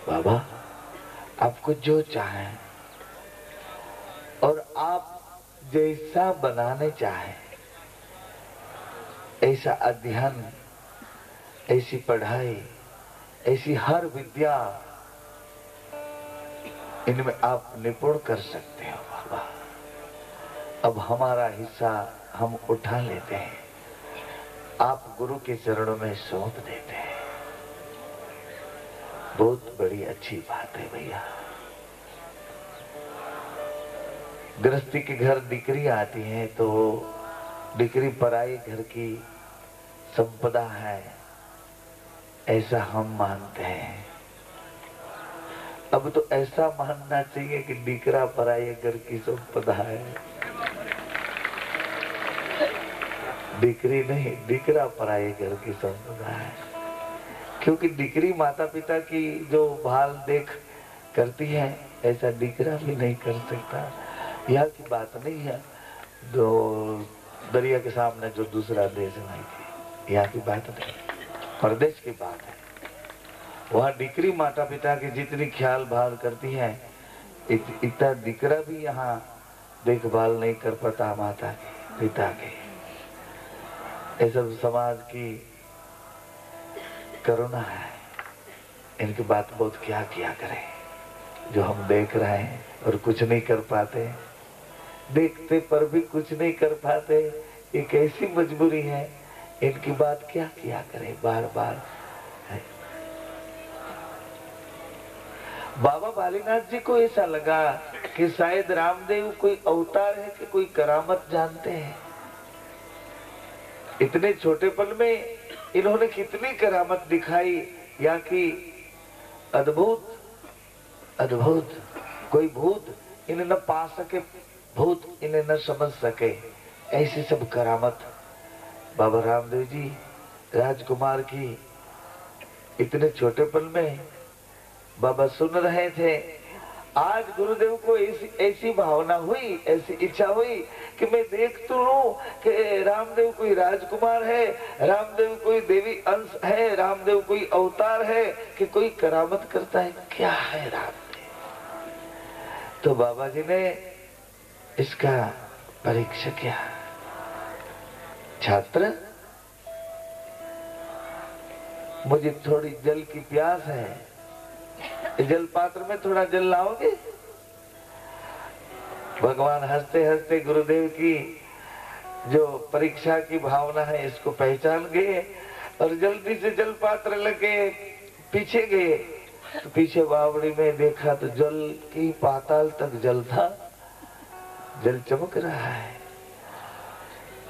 बाबा आपको जो चाहे और आप जैसा बनाने चाहे ऐसा अध्ययन, ऐसी पढ़ाई, ऐसी हर विद्या इनमें आप निपुण कर सकते हो बाबा। अब हमारा हिस्सा हम उठा लेते हैं, आप गुरु के चरणों में सौंप देते हैं। बहुत बड़ी अच्छी बात है भैया। गृहस्थी के घर दीकरी आती है तो दीकरी पराई घर की संपदा है, ऐसा हम मानते हैं। अब तो ऐसा मानना चाहिए कि दीकरा पराई घर की संपदा है। दीकरी नहीं, दीकरा पराई घर की संपदा है। क्योंकि दीकरी माता पिता की जो भाल देख करती है, ऐसा दीकरा भी नहीं कर सकता। यहाँ की बात नहीं है जो दरिया के सामने जो दूसरा देश है थी, यहाँ की बात नहीं, प्रदेश की बात है। वहाँ दीकरी माता पिता की जितनी ख्याल भाल करती है, इतना दीकरा भी यहाँ देखभाल नहीं कर पाता माता के पिता के। ये सब समाज की करुणा है। इनकी बात बहुत क्या किया करें, जो हम देख रहे हैं और कुछ नहीं कर पाते, देखते पर भी कुछ नहीं कर पाते। एक ऐसी मजबूरी है, इनकी बात क्या किया करें बार बार। बाबा बालीनाथ जी को ऐसा लगा कि शायद रामदेव कोई अवतार है कि कोई करामत जानते हैं। इतने छोटे पल में इन्होंने कितनी करामत दिखाई, या कि अद्भुत अद्भुत, कोई भूत इन्हें न पा सके, भूत इन्हें न समझ सके, ऐसी सब करामत बाबा रामदेव जी राजकुमार की इतने छोटे पल में बाबा सुन रहे थे। आज गुरुदेव को ऐसी भावना हुई, ऐसी इच्छा हुई कि मैं देख तो लूं कि रामदेव कोई राजकुमार है, रामदेव कोई देवी अंश है, रामदेव कोई अवतार है कि कोई करामत करता है, क्या है रामदेव। तो बाबा जी ने इसका परीक्षा किया। छात्र, मुझे थोड़ी जल की प्यास है, जल पात्र में थोड़ा जल लाओगे। भगवान हंसते हंसते गुरुदेव की जो परीक्षा की भावना है इसको पहचान गए और जल्दी से जल पात्र लगे पीछे गए। तो पीछे बावड़ी में देखा तो जल की पाताल तक जल था, जल चमक रहा है।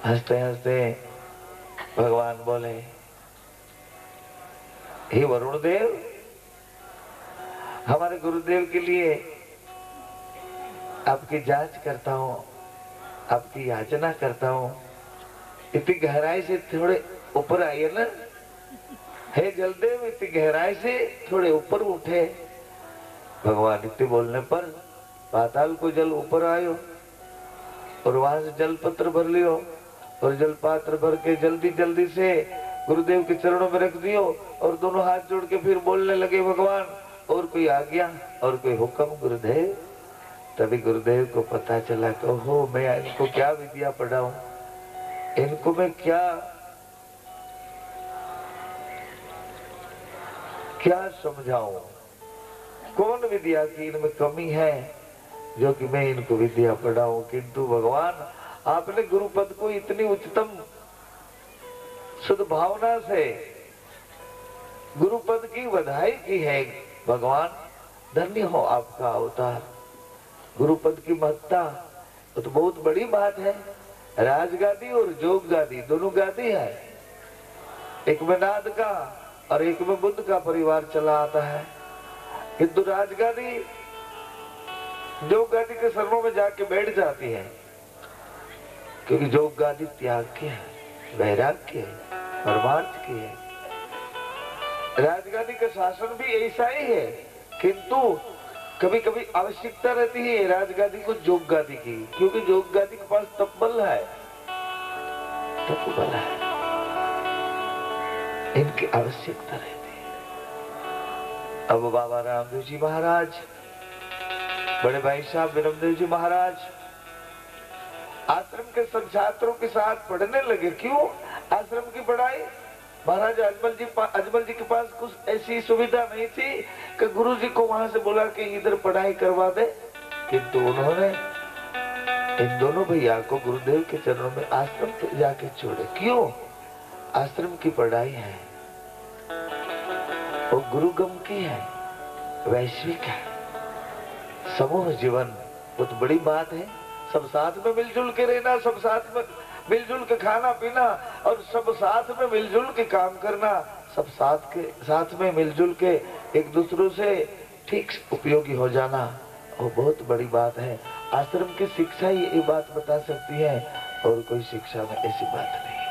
हंसते हंसते भगवान बोले, हे वरुण देव, हमारे गुरुदेव के लिए आपकी जांच करता हूँ, आपकी याचना करता हूँ। इतनी गहराई से थोड़े ऊपर आइए ना, हे जलदेव, इतनी गहराई से थोड़े ऊपर उठे। भगवान इतने बोलने पर पाताल को जल ऊपर आयो और वहां से जल पत्र भर लियो और जल पात्र भर के जल्दी जल्दी से गुरुदेव के चरणों में रख दियो और दोनों हाथ जोड़ के फिर बोलने लगे, भगवान और कोई आज्ञा और कोई हुक्म गुरुदेव। तभी गुरुदेव को पता चला कि ओहो, मैं इनको क्या विद्या पढ़ाऊं, इनको मैं क्या समझाऊं, कौन विद्या की इनमें कमी है जो कि मैं इनको विद्या पढ़ाऊं। किंतु भगवान, आपने गुरुपद को इतनी उच्चतम शुद्ध भावना से गुरुपद की बधाई की है। भगवान, धन्य हो आपका अवतार। गुरुपद की महत्ता तो बहुत बड़ी बात है। राजगादी और जोग गादी दोनों गादी है, एक में नाद का और एक में बुद्ध का परिवार चला आता है। किंतु राजगादी जोग गादी के शरणों में जाके बैठ जाती है, क्योंकि जोग गादी त्याग की है, वैराग्य की है, परमार्थ की है। राजगादी का शासन भी ऐसा ही है, किंतु कभी कभी आवश्यकता रहती है राजगादी को जोग गादी की, क्योंकि जोग गादी के पास तपबल है, तपबल है, इनकी आवश्यकता रहती है। अब बाबा रामदेव जी महाराज, बड़े भाई साहब विरमदेव जी महाराज आश्रम के सब छात्रों के साथ पढ़ने लगे। क्यों? आश्रम की पढ़ाई, महाराज अजमल जी के पास कुछ ऐसी सुविधा नहीं थी कि गुरु जी को वहां से बोला कि इधर पढ़ाई करवा दे, किंतु उन्होंने इन दोनों भैया को गुरुदेव के चरणों में आश्रम पे जाके छोड़े। क्यों? आश्रम की पढ़ाई है वो गुरुगम की है, वैश्विक है, समूह जीवन बहुत बड़ी बात है। सब साथ में मिलजुल के रहना, सब साथ में मिलजुल के खाना पीना और सब साथ में मिलजुल के काम करना, सब साथ में मिलजुल के एक दूसरों से ठीक उपयोगी हो जाना, वो बहुत बड़ी बात है। आश्रम की शिक्षा ही ये बात बता सकती है और कोई शिक्षा में ऐसी बात नहीं है।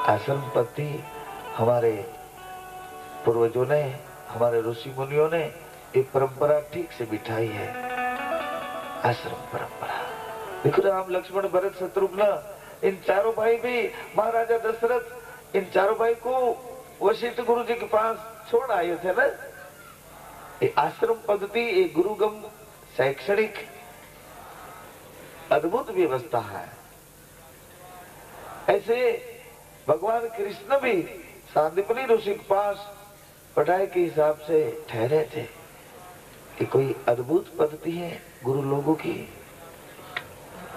आश्रम पद्धति हमारे पूर्वजों ने, हमारे ऋषि मुनियों ने ये परंपरा ठीक से बिठाई है, आश्रम परंपरा। देखो राम लक्ष्मण भरत शत्रुघ्न इन चारों भाई भी, महाराजा दशरथ इन चारों भाई को वशिष्ठ गुरु जी के पास छोड़ आए थे ना। ये आश्रम पद्धति एक गुरुगम शैक्षणिक अद्भुत व्यवस्था है। ऐसे भगवान कृष्ण भी सांदीपनि ऋषि के पास पढ़ाई के हिसाब से ठहरे थे। ये कोई अद्भुत पद्धति है गुरु लोगों की,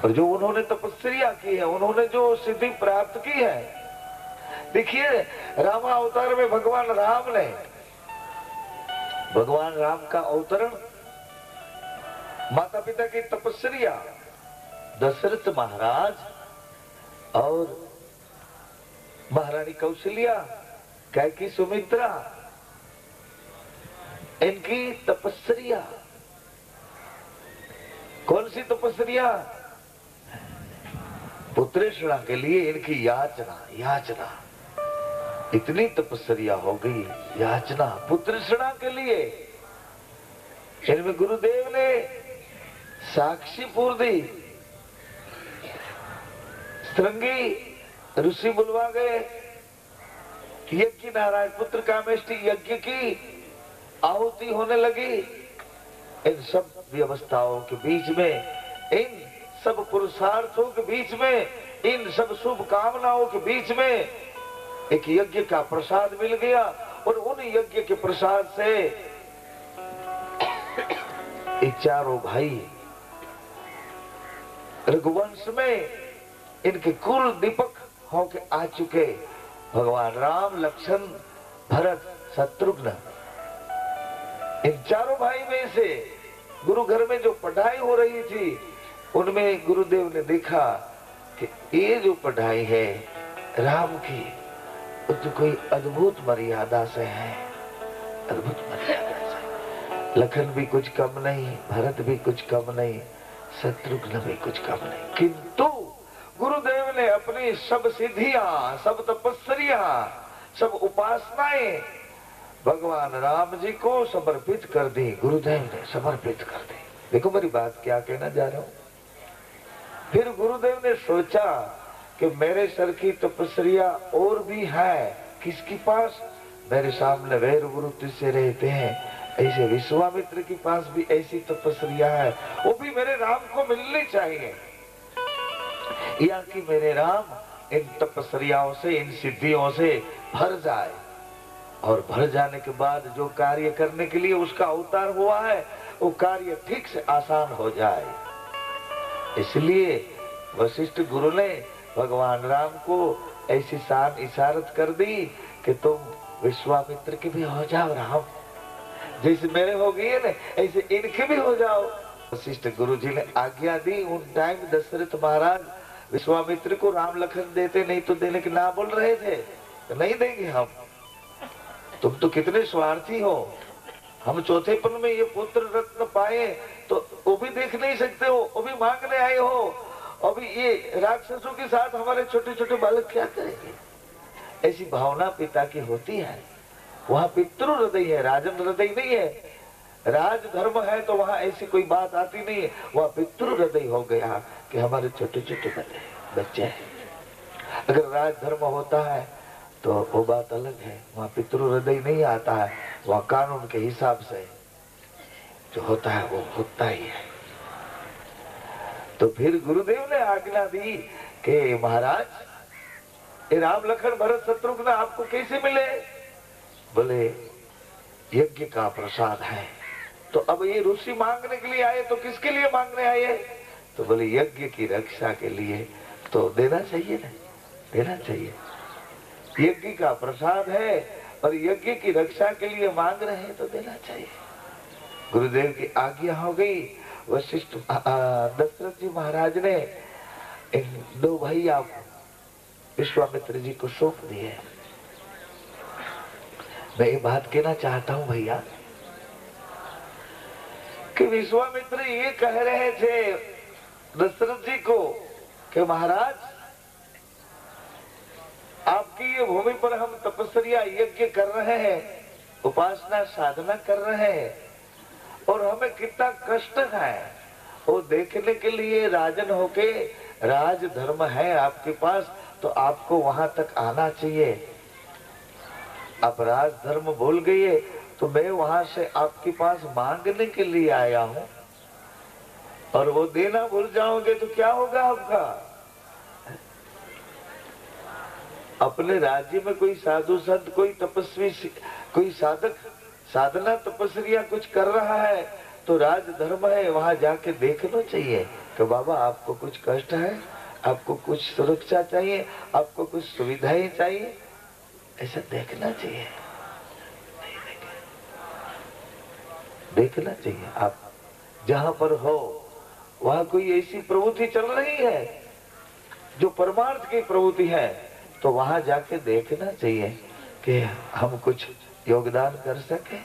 और जो उन्होंने तपस्या की है, उन्होंने जो सिद्धि प्राप्त की है। देखिए रामा अवतार में भगवान राम का अवतरण, माता पिता की तपस्या, दशरथ महाराज और महारानी कौशल्या, कैकेयी सुमित्रा, इनकी तपस्या। कौन सी तपस्या? पुत्रेषणा के लिए इनकी याचना इतनी तपस्या हो गई, याचना पुत्रेषणा के लिए। इनमें गुरुदेव ने साक्षी पूर दी। श्रृंगी ऋषि बुलवा गए, यज्ञ नारायण पुत्र कामेष्टि यज्ञ की आहुति होने लगी। इन सब व्यवस्थाओं के बीच में, इन सब पुरुषार्थों के बीच में, इन सब शुभ कामनाओं के बीच में एक यज्ञ का प्रसाद मिल गया, और उन यज्ञ के प्रसाद से ये चारों भाई रघुवंश में इनके कुल दीपक होके आ चुके। भगवान राम, लक्ष्मण, भरत, शत्रुघ्न, इन चारों भाई में से गुरु घर में जो पढ़ाई हो रही थी, उनमें गुरुदेव ने देखा कि ये जो पढ़ाई है राम की, वो तो कोई अद्भुत मर्यादा से है, अद्भुत मर्यादा से। लखन भी कुछ कम नहीं, भरत भी कुछ कम नहीं, शत्रुघ्न भी कुछ कम नहीं, किंतु गुरुदेव ने अपनी सब सिद्धियां, सब तपस्या, सब उपासनाएं भगवान राम जी को समर्पित कर दी। गुरुदेव ने समर्पित कर दी। देखो मेरी बात क्या कहना जा रहा हूं। फिर गुरुदेव ने सोचा कि मेरे सर की तपस्या और भी है किसके पास? मेरे सामने वैर वृत्ति से रहते हैं, ऐसे विश्वामित्र के पास भी ऐसी तपस्या है, वो भी मेरे राम को मिलनी चाहिए। या कि मेरे राम इन तपस्याओं से, इन सिद्धियों से भर जाए, और भर जाने के बाद जो कार्य करने के लिए उसका अवतार हुआ है, वो कार्य ठीक से आसान हो जाए। इसलिए वशिष्ठ गुरु ने भगवान राम को ऐसी शान इशारत कर दी कि तुम विश्वामित्र के भी हो जाओ राम, जैसे मेरे हो गए ना ऐसे इनके भी हो जाओ। वशिष्ठ गुरु जी ने आज्ञा दी। उन टाइम दशरथ महाराज विश्वामित्र को राम लखन देते, नहीं तो देने के ना बोल रहे थे, तो नहीं देंगे हम, तुम तो कितने स्वार्थी हो, हम चौथेपन में ये पुत्र रत्न पाए तो वो भी देख नहीं सकते हो, वो भी मांगने आए हो, अभी ये राक्षसों के साथ हमारे छोटे छोटे बालक क्या करेंगे? ऐसी भावना पिता की होती है। वहाँ पितृ हृदय है, राजन हृदय नहीं है। राज धर्म है तो वहाँ ऐसी कोई बात आती नहीं है, वहाँ पितृ हृदय हो गया कि हमारे छोटे छोटे बच्चे हैं। अगर राज धर्म होता है तो वो बात अलग है, वहाँ पितृ हृदय नहीं आता है, वहाँ कानून के हिसाब से जो होता है वो होता ही है। तो फिर गुरुदेव ने आज्ञा दी कि महाराज ये राम लखन भरत शत्रुघ्न आपको कैसे मिले? बोले यज्ञ का प्रसाद है। तो अब ये ऋषि मांगने के लिए आए, तो किसके लिए मांगने आए? तो बोले यज्ञ की रक्षा के लिए। तो देना चाहिए ना, देना चाहिए। यज्ञ का प्रसाद है और यज्ञ की रक्षा के लिए मांग रहे हैं तो देना चाहिए। गुरुदेव की आज्ञा हो गई। वशिष्ठ दशरथ जी महाराज ने इन दो भाई आप विश्वामित्र जी को सौंप दिए। मैं ये बात कहना चाहता हूं भैया कि विश्वामित्र ये कह रहे थे दशरथ जी को कि महाराज आपकी ये भूमि पर हम तपस्या यज्ञ कर रहे हैं, उपासना साधना कर रहे हैं और हमें कितना कष्ट है वो देखने के लिए राजन होके राज धर्म है आपके पास, तो आपको वहां तक आना चाहिए। आप राज धर्म भूल गए तो मैं वहां से आपके पास मांगने के लिए आया हूं और वो देना भूल जाओगे तो क्या होगा आपका? अपने राज्य में कोई साधु संत, कोई तपस्वी, कोई साधक साधना तपस्या कुछ कर रहा है तो राज धर्म है, वहां जाके देखना चाहिए कि बाबा आपको कुछ कष्ट है, आपको कुछ सुरक्षा चाहिए, आपको कुछ सुविधाएं चाहिए, ऐसा देखना चाहिए। देखना चाहिए। आप जहां पर हो वहां कोई ऐसी प्रवृत्ति चल रही है जो परमार्थ की प्रवृत्ति है, तो वहां जाके देखना चाहिए कि हम कुछ योगदान कर सके,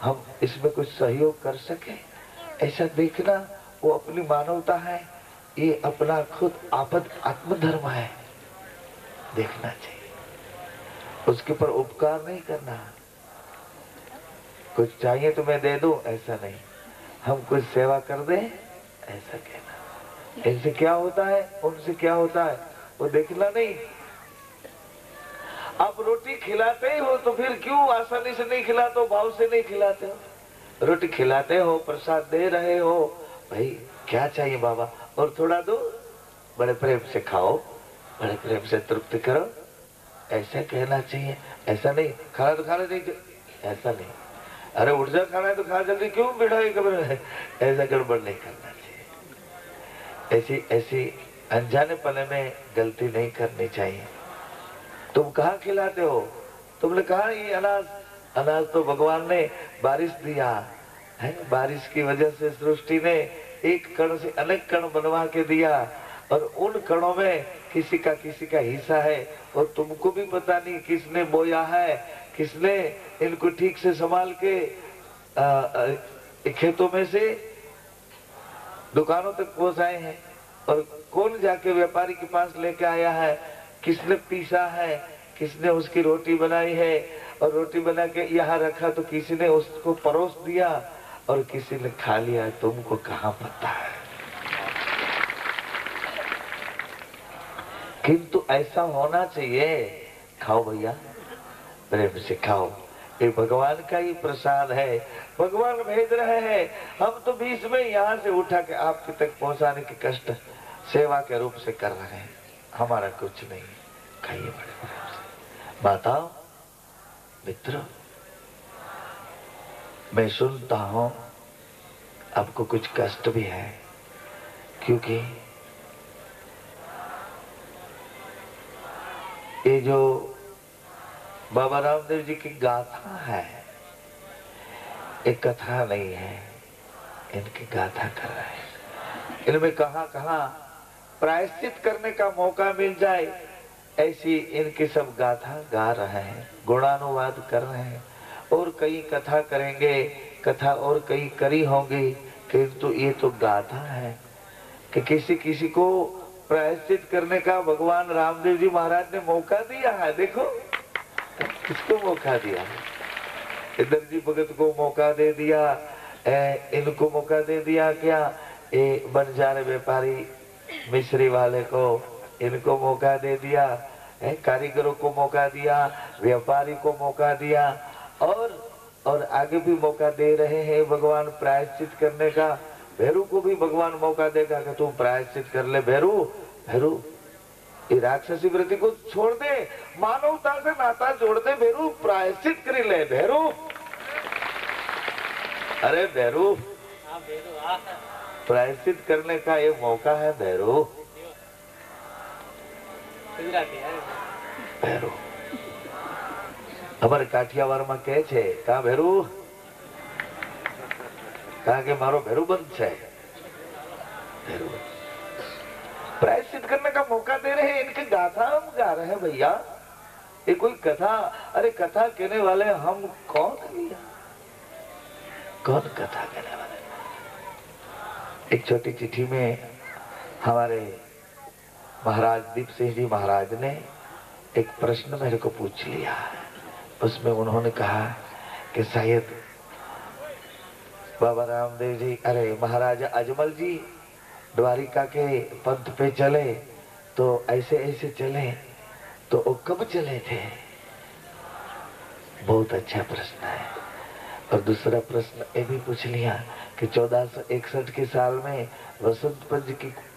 हम इसमें कुछ सहयोग कर सके। ऐसा देखना वो अपनी मानवता है, ये अपना खुद आत्मधर्म है, देखना चाहिए। उसके ऊपर उपकार नहीं करना। कुछ चाहिए तो मैं दे दूं, ऐसा नहीं। हम कुछ सेवा कर दें, ऐसा कहना। इनसे क्या होता है, उनसे क्या होता है, वो देखना नहीं। आप रोटी खिलाते ही हो तो फिर क्यों आसानी से नहीं खिलाते हो, भाव से नहीं खिलाते हो? रोटी खिलाते हो, प्रसाद दे रहे हो, भाई क्या चाहिए बाबा, और थोड़ा दो, बड़े प्रेम से खाओ, बड़े प्रेम से तृप्ति करो, ऐसा कहना चाहिए। ऐसा नहीं खाना तो खाना नहीं, ऐसा नहीं। अरे उठ जा, खाना है तो खा जल्दी, क्यों बिठाई कब्र में, ऐसा गड़बड़ नहीं करना चाहिए। ऐसी अनजाने पने में गलती नहीं करनी चाहिए। तुम कहाँ खिलाते हो? तुमने कहा ये अनाज तो भगवान ने बारिश दिया है, बारिश की वजह से सृष्टि ने एक कण से अनेक कण बनवा के दिया और उन कणों में किसी का हिस्सा है और तुमको भी पता नहीं किसने बोया है, किसने इनको ठीक से संभाल के खेतों में से दुकानों तक पहुंचाए हैं और कौन जाके व्यापारी के पास लेके आया है, किसने पीसा है, किसने उसकी रोटी बनाई है और रोटी बना के यहाँ रखा तो किसी ने उसको परोस दिया और किसी ने खा लिया, तुमको कहाँ पता है। किंतु ऐसा होना चाहिए, खाओ भैया, प्रेम से खाओ, ये भगवान का ही प्रसाद है, भगवान भेज रहे हैं। हम तो बीच में यहाँ से उठा के आपके तक पहुँचाने के कष्ट सेवा के रूप से कर रहे हैं, हमारा कुछ नहीं। खाइए बड़े प्रेम से। माताओं, मित्रों, मैं सुनता हूँ आपको कुछ कष्ट भी है, क्योंकि ये जो बाबा रामदेव जी की गाथा है, एक कथा नहीं है, इनकी गाथा कर रहे हैं। इनमें कहाँ कहाँ प्रायश्चित करने का मौका मिल जाए ऐसी इनकी सब गाथा गा रहे हैं, गुणानुवाद कर रहे हैं और कई कथा करेंगे, कथा और कई करी होंगी, किंतु ये तो गाथा है कि किसी किसी को प्रायश्चित करने का भगवान रामदेव जी महाराज ने मौका दिया है। देखो किसको मौका दिया, इधर जी भगत को मौका दे दिया, इनको मौका दे दिया, क्या ये बंजारे व्यापारी मिश्री वाले को, इनको मौका दे दिया, कारीगरों को मौका दिया, व्यापारी को मौका दिया, और आगे भी मौका दे रहे हैं भगवान प्रायश्चित करने का। भैरू को भी भगवान मौका देगा कि तुम प्रायश्चित कर ले। भैरू भैरू ये राक्षसी वृत्ति को छोड़ दे, मानवता से नाता जोड़ दे, भैरू प्रायश्चित कर ले। भैरू, अरे भैरू, प्रायश्चित करने का ये मौका है भैरू। भैरू અમારે કાઠિયાવાડમાં કહે છે કા ભેરું, કારણ કે મારો ભેરું બંધ છે। ભેરું प्रायश्चित करने का मौका दे रहे हैं, इनकी गाथा हम गा रहे हैं भैया। ये कोई कथा, अरे कथा कहने वाले हम कौन है भैया? कौन कथा कहने वाले? एक छोटी चिट्ठी में हमारे महाराज दीप सिंह जी महाराज ने एक प्रश्न मेरे को पूछ लिया। उसमें उन्होंने कहा कि शायद बाबा रामदेव जी, अरे महाराजा अजमल जी द्वारिका के पंथ पे चले तो ऐसे ऐसे चले, तो वो कब चले थे? बहुत अच्छा प्रश्न है। और दूसरा प्रश्न ये भी पूछ लिया कि 1461 के साल में वसंत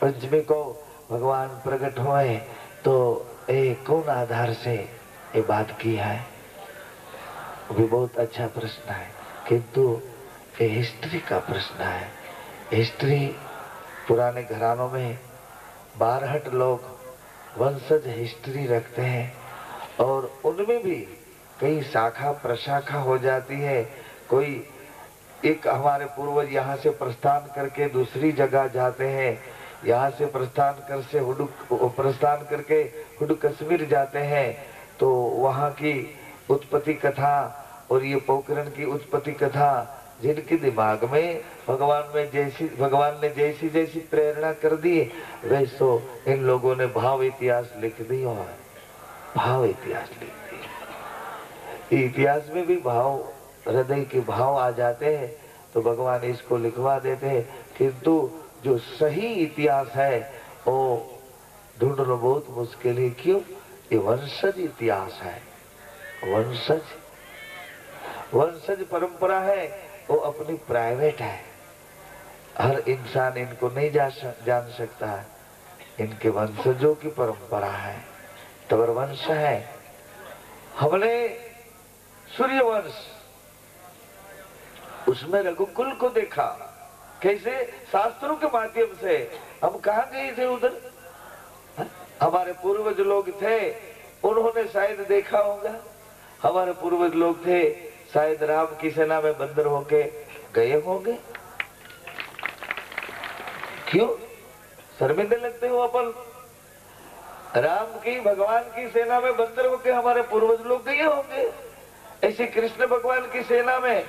पंचमी को भगवान प्रकट हुए, तो ये कौन आधार से ये बात की है? वो भी बहुत अच्छा प्रश्न है, किंतु ये हिस्ट्री का प्रश्न है। हिस्ट्री, पुराने घरानों में 12 लोग वंशज हिस्ट्री रखते हैं, और उनमें भी कई शाखा प्रशाखा हो जाती है। कोई एक हमारे पूर्वज यहाँ से प्रस्थान करके दूसरी जगह जाते हैं, यहाँ से प्रस्थान करके हुडू कश्मीर जाते हैं, तो वहाँ की उत्पत्ति कथा और ये पोखरण की उत्पत्ति कथा जिनके दिमाग में भगवान ने जैसी जैसी प्रेरणा कर दी, वैसो इन लोगों ने भाव इतिहास लिख दी। और भाव इतिहास लिख दी, इतिहास में भी भाव, हृदय के भाव आ जाते हैं तो भगवान इसको लिखवा देते हैं। किंतु जो सही इतिहास है वो ढूंढना बहुत मुश्किल है। क्यों? ये वंशज इतिहास है। वंशज परंपरा है, वो अपनी प्राइवेट है, हर इंसान इनको नहीं जान सकता है। इनके वंशजों की परंपरा है, तवर वंश है। हमने सूर्य वंश, उसमें रघुकुल को देखा, कैसे शास्त्रों के माध्यम से। हम कहाँ गए थे उधर? हमारे पूर्वज लोग थे, उन्होंने शायद देखा होगा। हमारे पूर्वज लोग थे, शायद राम की सेना में बंदर होके गए होंगे। क्यों शर्मिंदे लगते हो? अपन राम की, भगवान की सेना में बंदर होके हमारे पूर्वज लोग गए होंगे। ऐसे कृष्ण भगवान की सेना में,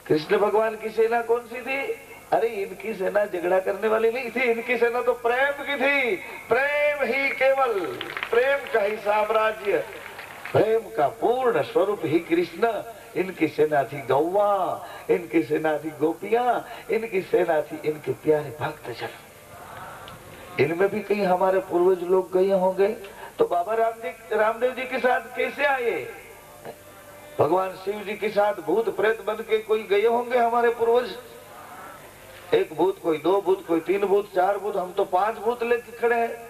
कृष्ण भगवान की सेना कौन सी थी? अरे इनकी सेना झगड़ा करने वाली नहीं थी, इनकी सेना तो प्रेम की थी। प्रेम ही केवल, प्रेम का ही साम्राज्य, प्रेम का पूर्ण स्वरूप ही कृष्ण। इनकी सेना थी गौवा, इनकी सेना थी गोपियां, इनकी सेना थी इनके प्यारे भक्तजन। इनमें भी कहीं हमारे पूर्वज लोग गए होंगे। तो बाबा रामदेव जी के साथ कैसे आए? भगवान शिव जी के साथ भूत प्रेत बन के कोई गए होंगे हमारे पूर्वज। एक भूत, कोई 2 भूत, कोई 3 भूत, 4 भूत, हम तो 5 भूत लेके खड़े हैं।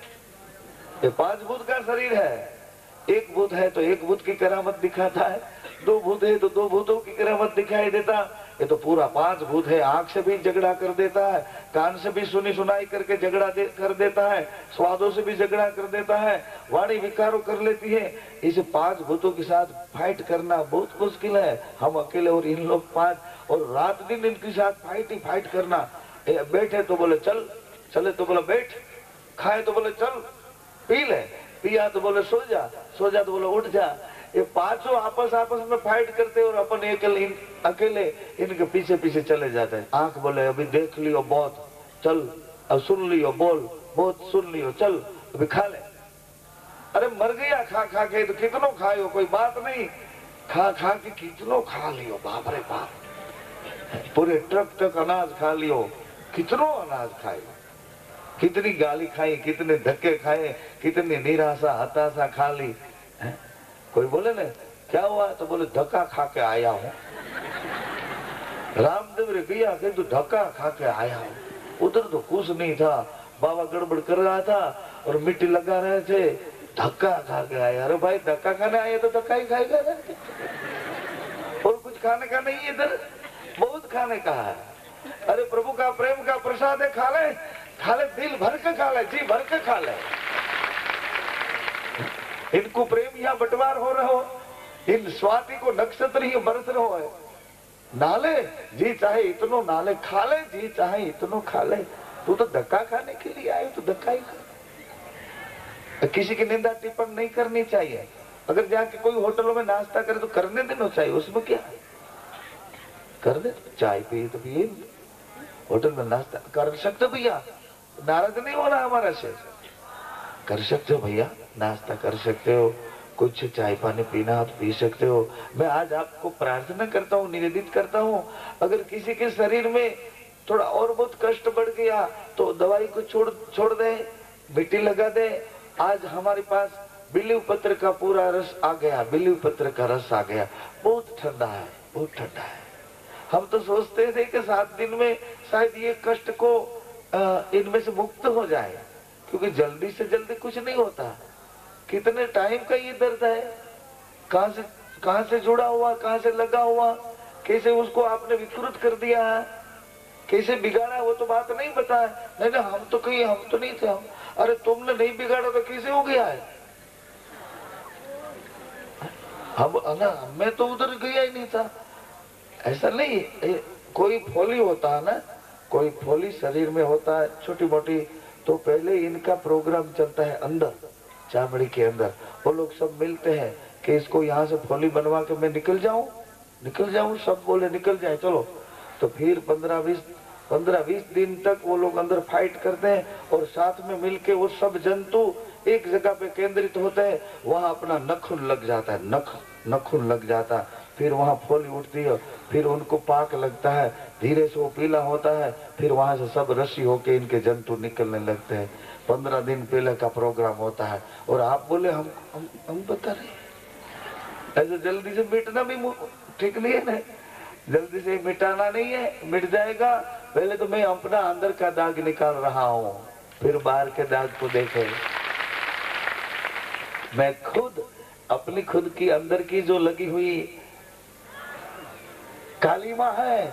ये 5 भूत का शरीर है। एक भूत है तो एक भूत की करामत दिखाता है, 2 भूत है तो 2 भूतों की करामत दिखाई देता। ये तो पूरा 5 भूत है। आंख से भी झगड़ा कर देता है, कान से भी सुनी सुनाई करके झगड़ा कर देता है, स्वादों से भी झगड़ा कर देता है, वाणी विकारों कर लेती है। इसे 5 भूतों के साथ फाइट करना बहुत मुश्किल है। हम अकेले और इन लोग 5, और रात दिन इनके साथ फाइट करना। बैठे तो बोले चल, चले तो बोले बैठ, खाए तो बोले चल पी ले, पिया तो बोले सो जा तो बोले उठ जा। ये 5 आपस में फाइट करते और अपन अकेले इनके पीछे पीछे चले जाते हैं। आंख बोले अभी देख लियो बहुत, चल अब सुन लियो, बोल बहुत सुन लियो, चल अभी खा ले। अरे मर गया खा के, तो कितनों खायो, कोई बात नहीं, खा के कितनों खा लियो, बाप रे बाप, पूरे ट्रक अनाज खा लियो, कितनों अनाज खायो। कितनी गाली खाई, कितने धक्के खाए, कितनी निराशा हताशा खा ली। कोई बोले ना क्या हुआ, तो बोले धक्का खा के आया हूँ। रामदेव रे गया कि तू धक्का खा के आया हूँ। उधर तो कुछ नहीं था, बाबा गड़बड़ कर रहा था और मिट्टी लगा रहे थे, धक्का खा के आया। अरे भाई धक्का खाने आए तो धक्का ही खाएगा ना, और कुछ खाने का नहीं, इधर बहुत खाने का है। अरे प्रभु का प्रेम का प्रसाद है, खा ले, खा ले, दिल भर के खा ले, जी भर के खा ले। इनको प्रेम यहाँ बंटवार हो रहा हो, इन स्वाति को नक्षत्र ही बरस रहो है। नाले जी चाहे इतनो नाले, खा ले जी चाहे इतनो खा ले। तू तो धक्का खाने के लिए आए तो धक्का ही खा। किसी की निंदा टिप्पणी नहीं करनी चाहिए। अगर जाके कोई होटलों में नाश्ता करे तो करने देना चाहिए, उसमें क्या है, कर दे। चाय पिए तो पिए, होटल में नाश्ता कर सकते भैया, नाराज नहीं होना हमारा से, कर सकते हो भैया, नाश्ता कर सकते हो, कुछ चाय पानी पीना आप पी सकते हो। मैं आज आपको प्रार्थना करता हूँ, निवेदित करता हूँ, अगर किसी के शरीर में थोड़ा और बहुत कष्ट बढ़ गया तो दवाई को छोड़ दे, मिट्टी लगा दे। आज हमारे पास बिल्ली पत्र का पूरा रस आ गया, बिल्ली पत्र का रस आ गया, बहुत ठंडा है, बहुत ठंडा है। हम तो सोचते थे कि 7 दिन में शायद ये कष्ट को इनमें से मुक्त हो जाए, क्योंकि जल्दी से जल्दी कुछ नहीं होता। कितने टाइम का ये दर्द है, कहां से जुड़ा हुआ, कहां से लगा हुआ, कैसे उसको आपने विकृत कर दिया है, कैसे बिगाड़ा, वो तो बात नहीं बताया। नहीं ना, हम तो कहीं, हम तो नहीं थे। हम, अरे तुमने नहीं बिगाड़ा तो कैसे हो गया है? हम ना, मैं तो उधर गया ही नहीं था। ऐसा नहीं, कोई फोली होता है ना, कोई फोली शरीर में होता है छोटी मोटी, तो पहले इनका प्रोग्राम चलता है अंदर, चामड़ी के अंदर। वो लोग सब मिलते हैं कि इसको यहाँ से फोली बनवा के मैं निकल जाऊं, सब बोले निकल जाए चलो। तो फिर 15-20 दिन तक वो लोग अंदर फाइट करते हैं, और साथ में मिलके वो सब जंतु एक जगह पे केंद्रित होते हैं। वहां अपना नखून लग जाता है, नखून लग जाता है, फिर वहां फोली उठती है, फिर उनको पाक लगता है, धीरे से वो पीला होता है, फिर वहां से सब रस्सी होके इनके जंतु निकलने लगते हैं। 15 दिन पहले का प्रोग्राम होता है। और आप बोले हम बता रहे, ऐसे जल्दी से मिटना भी ठीक नहीं है ना, जल्दी से मिटाना नहीं है, मिट जाएगा। पहले तो मैं अपना अंदर का दाग निकाल रहा हूँ, फिर बाहर के दाग को देखे। मैं खुद अपनी खुद की अंदर की जो लगी हुई काली माँ है,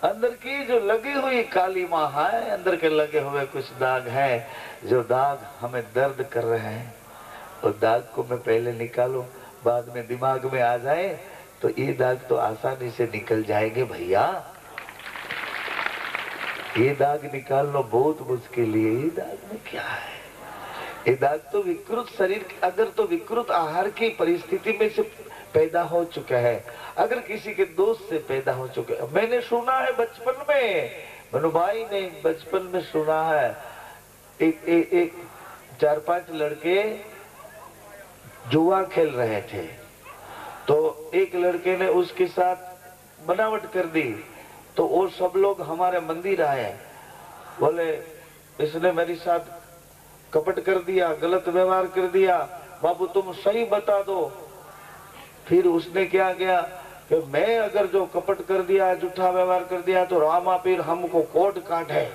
अंदर की जो लगी हुई काली माँ है, अंदर के लगे हुए कुछ दाग हैं, जो दाग हमें दर्द कर रहे हैं, और दाग को मैं पहले निकालूं, बाद में दिमाग में आ जाए तो ये दाग तो आसानी से निकल जाएंगे भैया। ये दाग निकालना बहुत मुश्किल है। ये दाग में क्या है, ये दाग तो विकृत शरीर, अगर तो विकृत आहार की परिस्थिति में से पैदा हो चुका है, अगर किसी के दोस्त से पैदा हो चुका है। मैंने सुना है बचपन में, मनु भाई ने बचपन में सुना है, एक 4-5 लड़के जुआ खेल रहे थे, तो एक लड़के ने उसके साथ बनावट कर दी, तो वो सब लोग हमारे मंदिर आए, बोले इसने मेरे साथ कपट कर दिया, गलत व्यवहार कर दिया, बाबू तुम सही बता दो। फिर उसने क्या किया कि मैं अगर जो कपट कर दिया, झूठा व्यवहार कर दिया, तो रामा पीर हमको कोट काटे।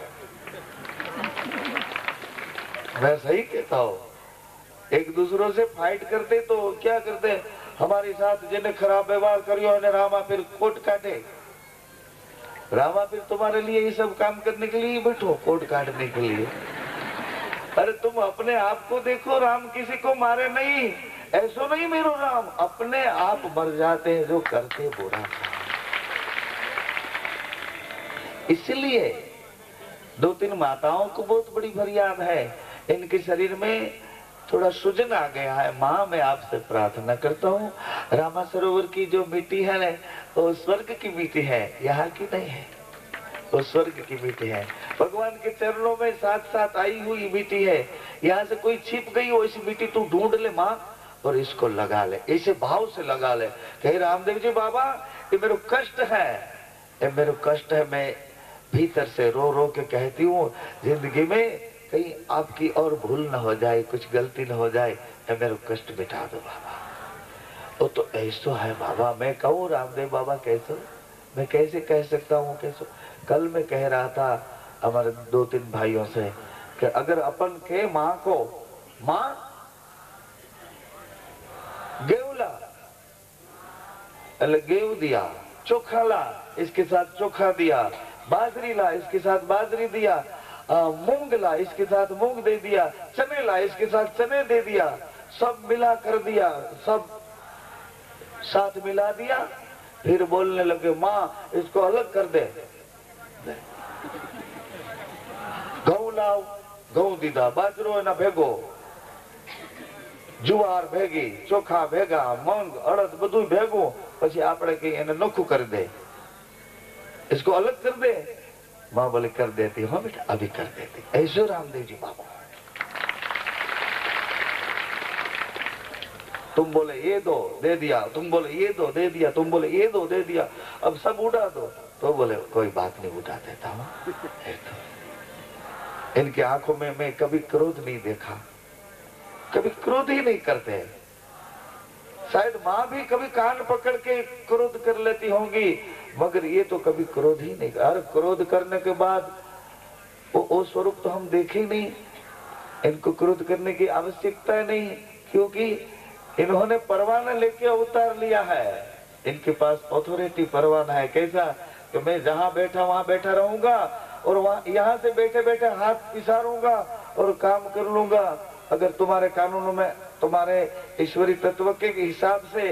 मैं सही कहता हूँ, एक दूसरों से फाइट करते तो क्या करते, हमारे साथ जिन्हें खराब व्यवहार करियो ने रामा पीर कोट काटे। रामा पीर तुम्हारे लिए ये सब काम करने के लिए बैठो, कोट काटने के लिए। अरे तुम अपने आप को देखो, राम किसी को मारे नहीं, ऐसो नहीं मेरो राम, अपने आप मर जाते हैं जो करते बुरा। इसलिए 2-3 माताओं को बहुत बड़ी फरियाद है, इनके शरीर में थोड़ा सूजन आ गया है। माँ मैं आपसे प्रार्थना करता हूँ, रामा सरोवर की जो मिट्टी है ना, वो स्वर्ग की मिट्टी है, यहाँ की नहीं है, वो स्वर्ग की मिट्टी है। भगवान के चरणों में साथ साथ आई हुई मिट्टी है। यहाँ से कोई छिप गई हो ऐसी मिट्टी तू ढूंढ ले माँ, और इसको लगा ले, ऐसे भाव से लगा ले। कहे रामदेव जी बाबा ये मेरा कष्ट है, ये मेरा कष्ट है, मैं भीतर से रो रो के कहती हूँ जिंदगी में कहीं आपकी और भूल न हो जाए, कुछ गलती न हो जाए, मेरे कष्ट मिटा दो बाबा। वो तो ऐसा है बाबा, मैं कहूँ रामदेव बाबा कैसे, मैं कैसे कह सकता हूँ कैसे। कल मैं कह रहा था हमारे 2-3 भाइयों से कि अगर अपन के माँ को, माँ गेवला गेहूं दिया, चोखा ला इसके साथ चोखा दिया, बाजरी ला इसके साथ बाजरी दिया, मूंग ला इसके साथ मूंग दे दिया, चने ला इसके साथ चने दे दिया, सब मिला कर दिया, सब साथ मिला दिया, फिर बोलने लगे माँ इसको अलग कर दे। घऊं लाओ, घऊं दीदा, बाजरो एना भेगो, जुवार भेगी, चोखा भेगा, मूंग अड़द બધું ભેગું, પછી આપણે કઈ એને નોખું કરી દે, इसको अलग कर दे। माँ बोले कर देती हूँ बेटा, अभी कर देती। ऐसे रामदेव जी बाबा, तुम बोले ये दो दे दिया, तुम बोले ये दो दे दिया, तुम बोले ये दो दे दिया, अब सब उड़ा दो। तो बोले कोई बात नहीं, उठा देता हूँ। इनकी आंखों में मैं कभी क्रोध नहीं देखा, कभी क्रोध ही नहीं करते। शायद माँ भी कभी कान पकड़ के क्रोध कर लेती होंगी, मगर ये तो कभी क्रोध ही नहीं। और क्रोध करने के बाद वो स्वरूप तो हम देखे ही नहीं, इनको क्रोध करने की आवश्यकता नहीं, क्योंकि इन्होंने परवाना लेके अवतार लिया है। इनके पास अथॉरिटी परवाना है। कैसा कि मैं जहाँ बैठा वहां बैठा रहूंगा और वहां यहाँ से बैठे बैठे हाथ पिसारूंगा और काम कर लूंगा। अगर तुम्हारे कानूनों में, तुम्हारे ईश्वरी तत्व के हिसाब से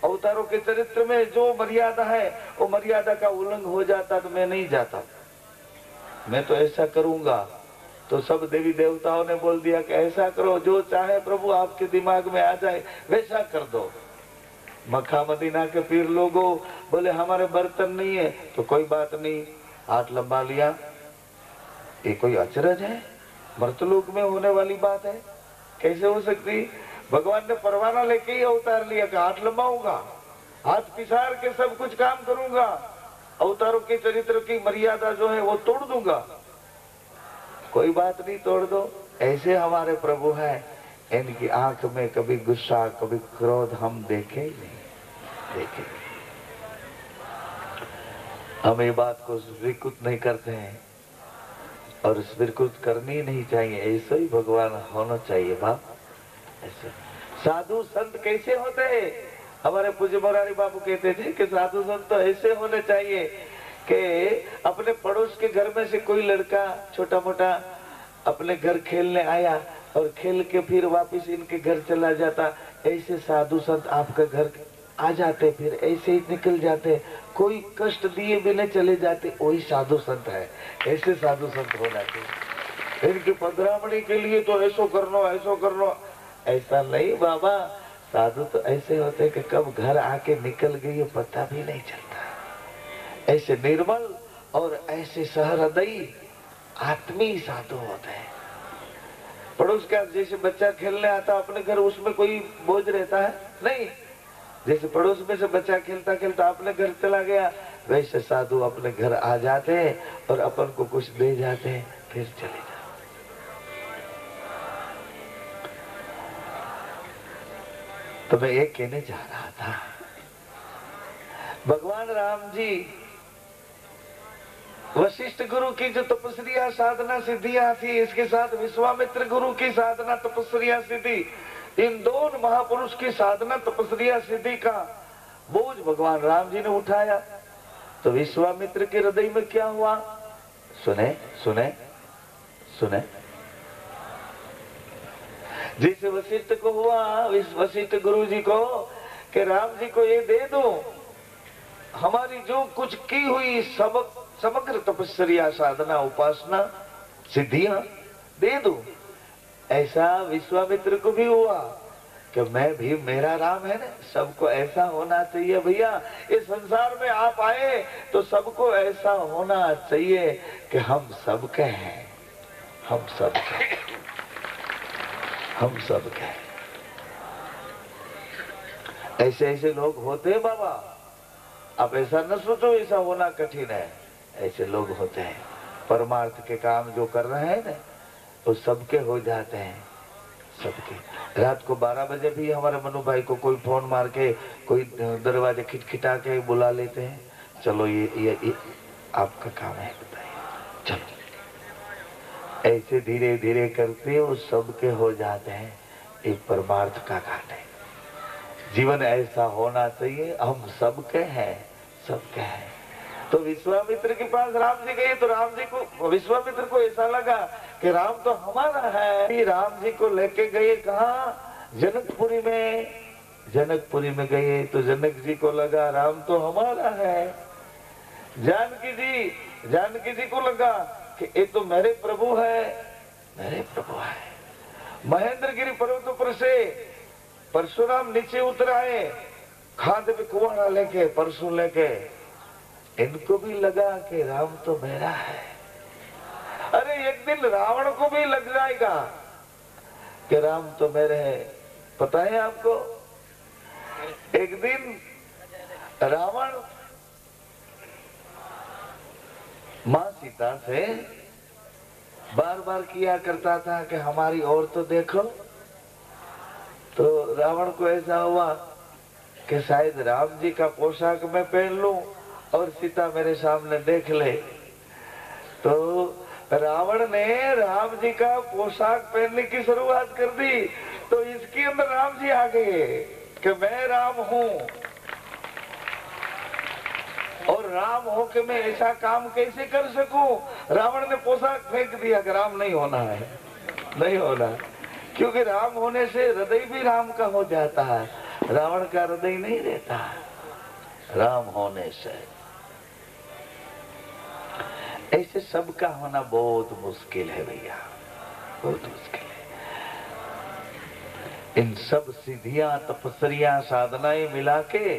अवतारों के चरित्र में जो मर्यादा है वो मर्यादा का उल्लंघन हो जाता तो मैं नहीं जाता, मैं तो ऐसा करूंगा। तो सब देवी देवताओं ने बोल दिया कि ऐसा करो, जो चाहे प्रभु आपके दिमाग में आ जाए वैसा कर दो। मक्का मदीना के पीर लोगों बोले हमारे बर्तन नहीं है, तो कोई बात नहीं, हाथ लंबा लिया। ये कोई अचरज है? मर्तलोक में होने वाली बात है, कैसे हो सकती? भगवान ने परवाना लेके ही अवतार लिया कि हाथ लंबाऊंगा, हाथ पिसार के सब कुछ काम करूंगा, अवतारों के चरित्र की मर्यादा जो है वो तोड़ दूंगा। कोई बात नहीं, तोड़ दो। ऐसे हमारे प्रभु हैं, इनकी आंख में कभी गुस्सा कभी क्रोध हम देखे ही नहीं, देखे। हम ये बात को स्वीकृत नहीं करते हैं और स्वीकृत करनी नहीं चाहिए। ऐसा ही भगवान होना चाहिए बाप। ऐसे साधु संत कैसे होते हैं? हमारे पूज्य मुरारी बाबू कहते थे कि साधु संत तो ऐसे होने चाहिए कि अपने पड़ोस के घर में से कोई लड़का छोटा मोटा अपने घर खेलने आया और खेल के फिर वापस इनके घर चला जाता, ऐसे साधु संत आपका घर आ जाते, फिर ऐसे ही निकल जाते, कोई कष्ट दिए बिना चले जाते, वही साधु संत है। ऐसे साधु संत होना चाहिए। इनकी पधरामणी के लिए तो ऐसो करनो, ऐसा नहीं बाबा। साधु तो ऐसे होते कि कब घर आके निकल गई पता भी नहीं चलता। ऐसे निर्मल और ऐसे सहृदयी आत्मीय साधु होते हैं। पड़ोस का जैसे बच्चा खेलने आता अपने घर, उसमें कोई बोझ रहता है नहीं। जैसे पड़ोस में से बच्चा खेलता खेलता अपने घर चला गया, वैसे साधु अपने घर आ जाते हैं और अपन को कुछ दे जाते हैं, फिर चले जाते। तो मैं एक कहने जा रहा था, भगवान राम जी वशिष्ठ गुरु की जो तपस्या साधना सिद्धियां थी, इसके साथ विश्वामित्र गुरु की साधना तपस्या सिद्धि, इन दोनों महापुरुष की साधना तपस्या सिद्धि का बोझ भगवान राम जी ने उठाया। तो विश्वामित्र के हृदय में क्या हुआ? सुने सुने सुने। जैसे वशिष्ठ को हुआ, वशिष्ठ गुरु जी को कि राम जी को ये दे दो, हमारी जो कुछ की हुई समग्र तपस्या साधना उपासना सिद्धियां दे दो। ऐसा विश्वामित्र को भी हुआ कि मैं भी, मेरा राम है ना, सबको ऐसा होना चाहिए भैया। इस संसार में आप आए तो सबको ऐसा होना चाहिए कि हम सबके हैं, हम सबके, हम सबके। ऐसे ऐसे लोग होते हैं बाबा। आप ऐसा न सोचो ऐसा होना कठिन है, ऐसे लोग होते हैं। परमार्थ के काम जो कर रहे हैं ना, वो सबके हो जाते हैं, सबके। रात को 12 बजे भी हमारे मनु भाई को कोई फोन मार के, कोई दरवाजे खिटखिटा के बुला लेते हैं, चलो ये आपका काम है, बताइए, चलो। ऐसे धीरे धीरे करते वो सबके हो जाते हैं। एक परमार्थ का घाट है। जीवन ऐसा होना चाहिए, हम सबके हैं, सबके हैं। तो विश्वामित्र के पास राम जी गए तो राम जी को, विश्वामित्र को ऐसा लगा कि राम तो हमारा है। राम जी को लेके गए कहाँ? जनकपुरी में। जनकपुरी में गए तो जनक जी को लगा राम तो हमारा है। जानकी जी को लगा कि ये तो मेरे प्रभु है, मेरे प्रभु है। महेंद्रगिरी पर्वतों पर से परशुराम नीचे उतर आए, खांधे पे कुआरा लेके, परशु लेके। इनको भी लगा कि राम तो मेरा है। अरे एक दिन रावण को भी लग जाएगा कि राम तो मेरे है। पता है आपको, एक दिन रावण माँ सीता से बार बार किया करता था कि हमारी ओर तो देखो। तो रावण को ऐसा हुआ कि शायद राम जी का पोशाक मैं पहन लूं और सीता मेरे सामने देख ले। तो रावण ने राम जी का पोशाक पहनने की शुरुआत कर दी। तो इसके अंदर राम जी आ गए कि मैं राम हूं, और राम हो के मैं ऐसा काम कैसे कर सकूं। रावण ने पोशाक फेंक दिया कि राम नहीं होना है, नहीं होना, क्योंकि राम होने से हृदय भी राम का हो जाता है, रावण का हृदय नहीं रहता राम होने से। ऐसे सबका होना बहुत मुश्किल है भैया, बहुत मुश्किल है। इन सब सिद्धियां, तपस्या, साधनाएं मिला के,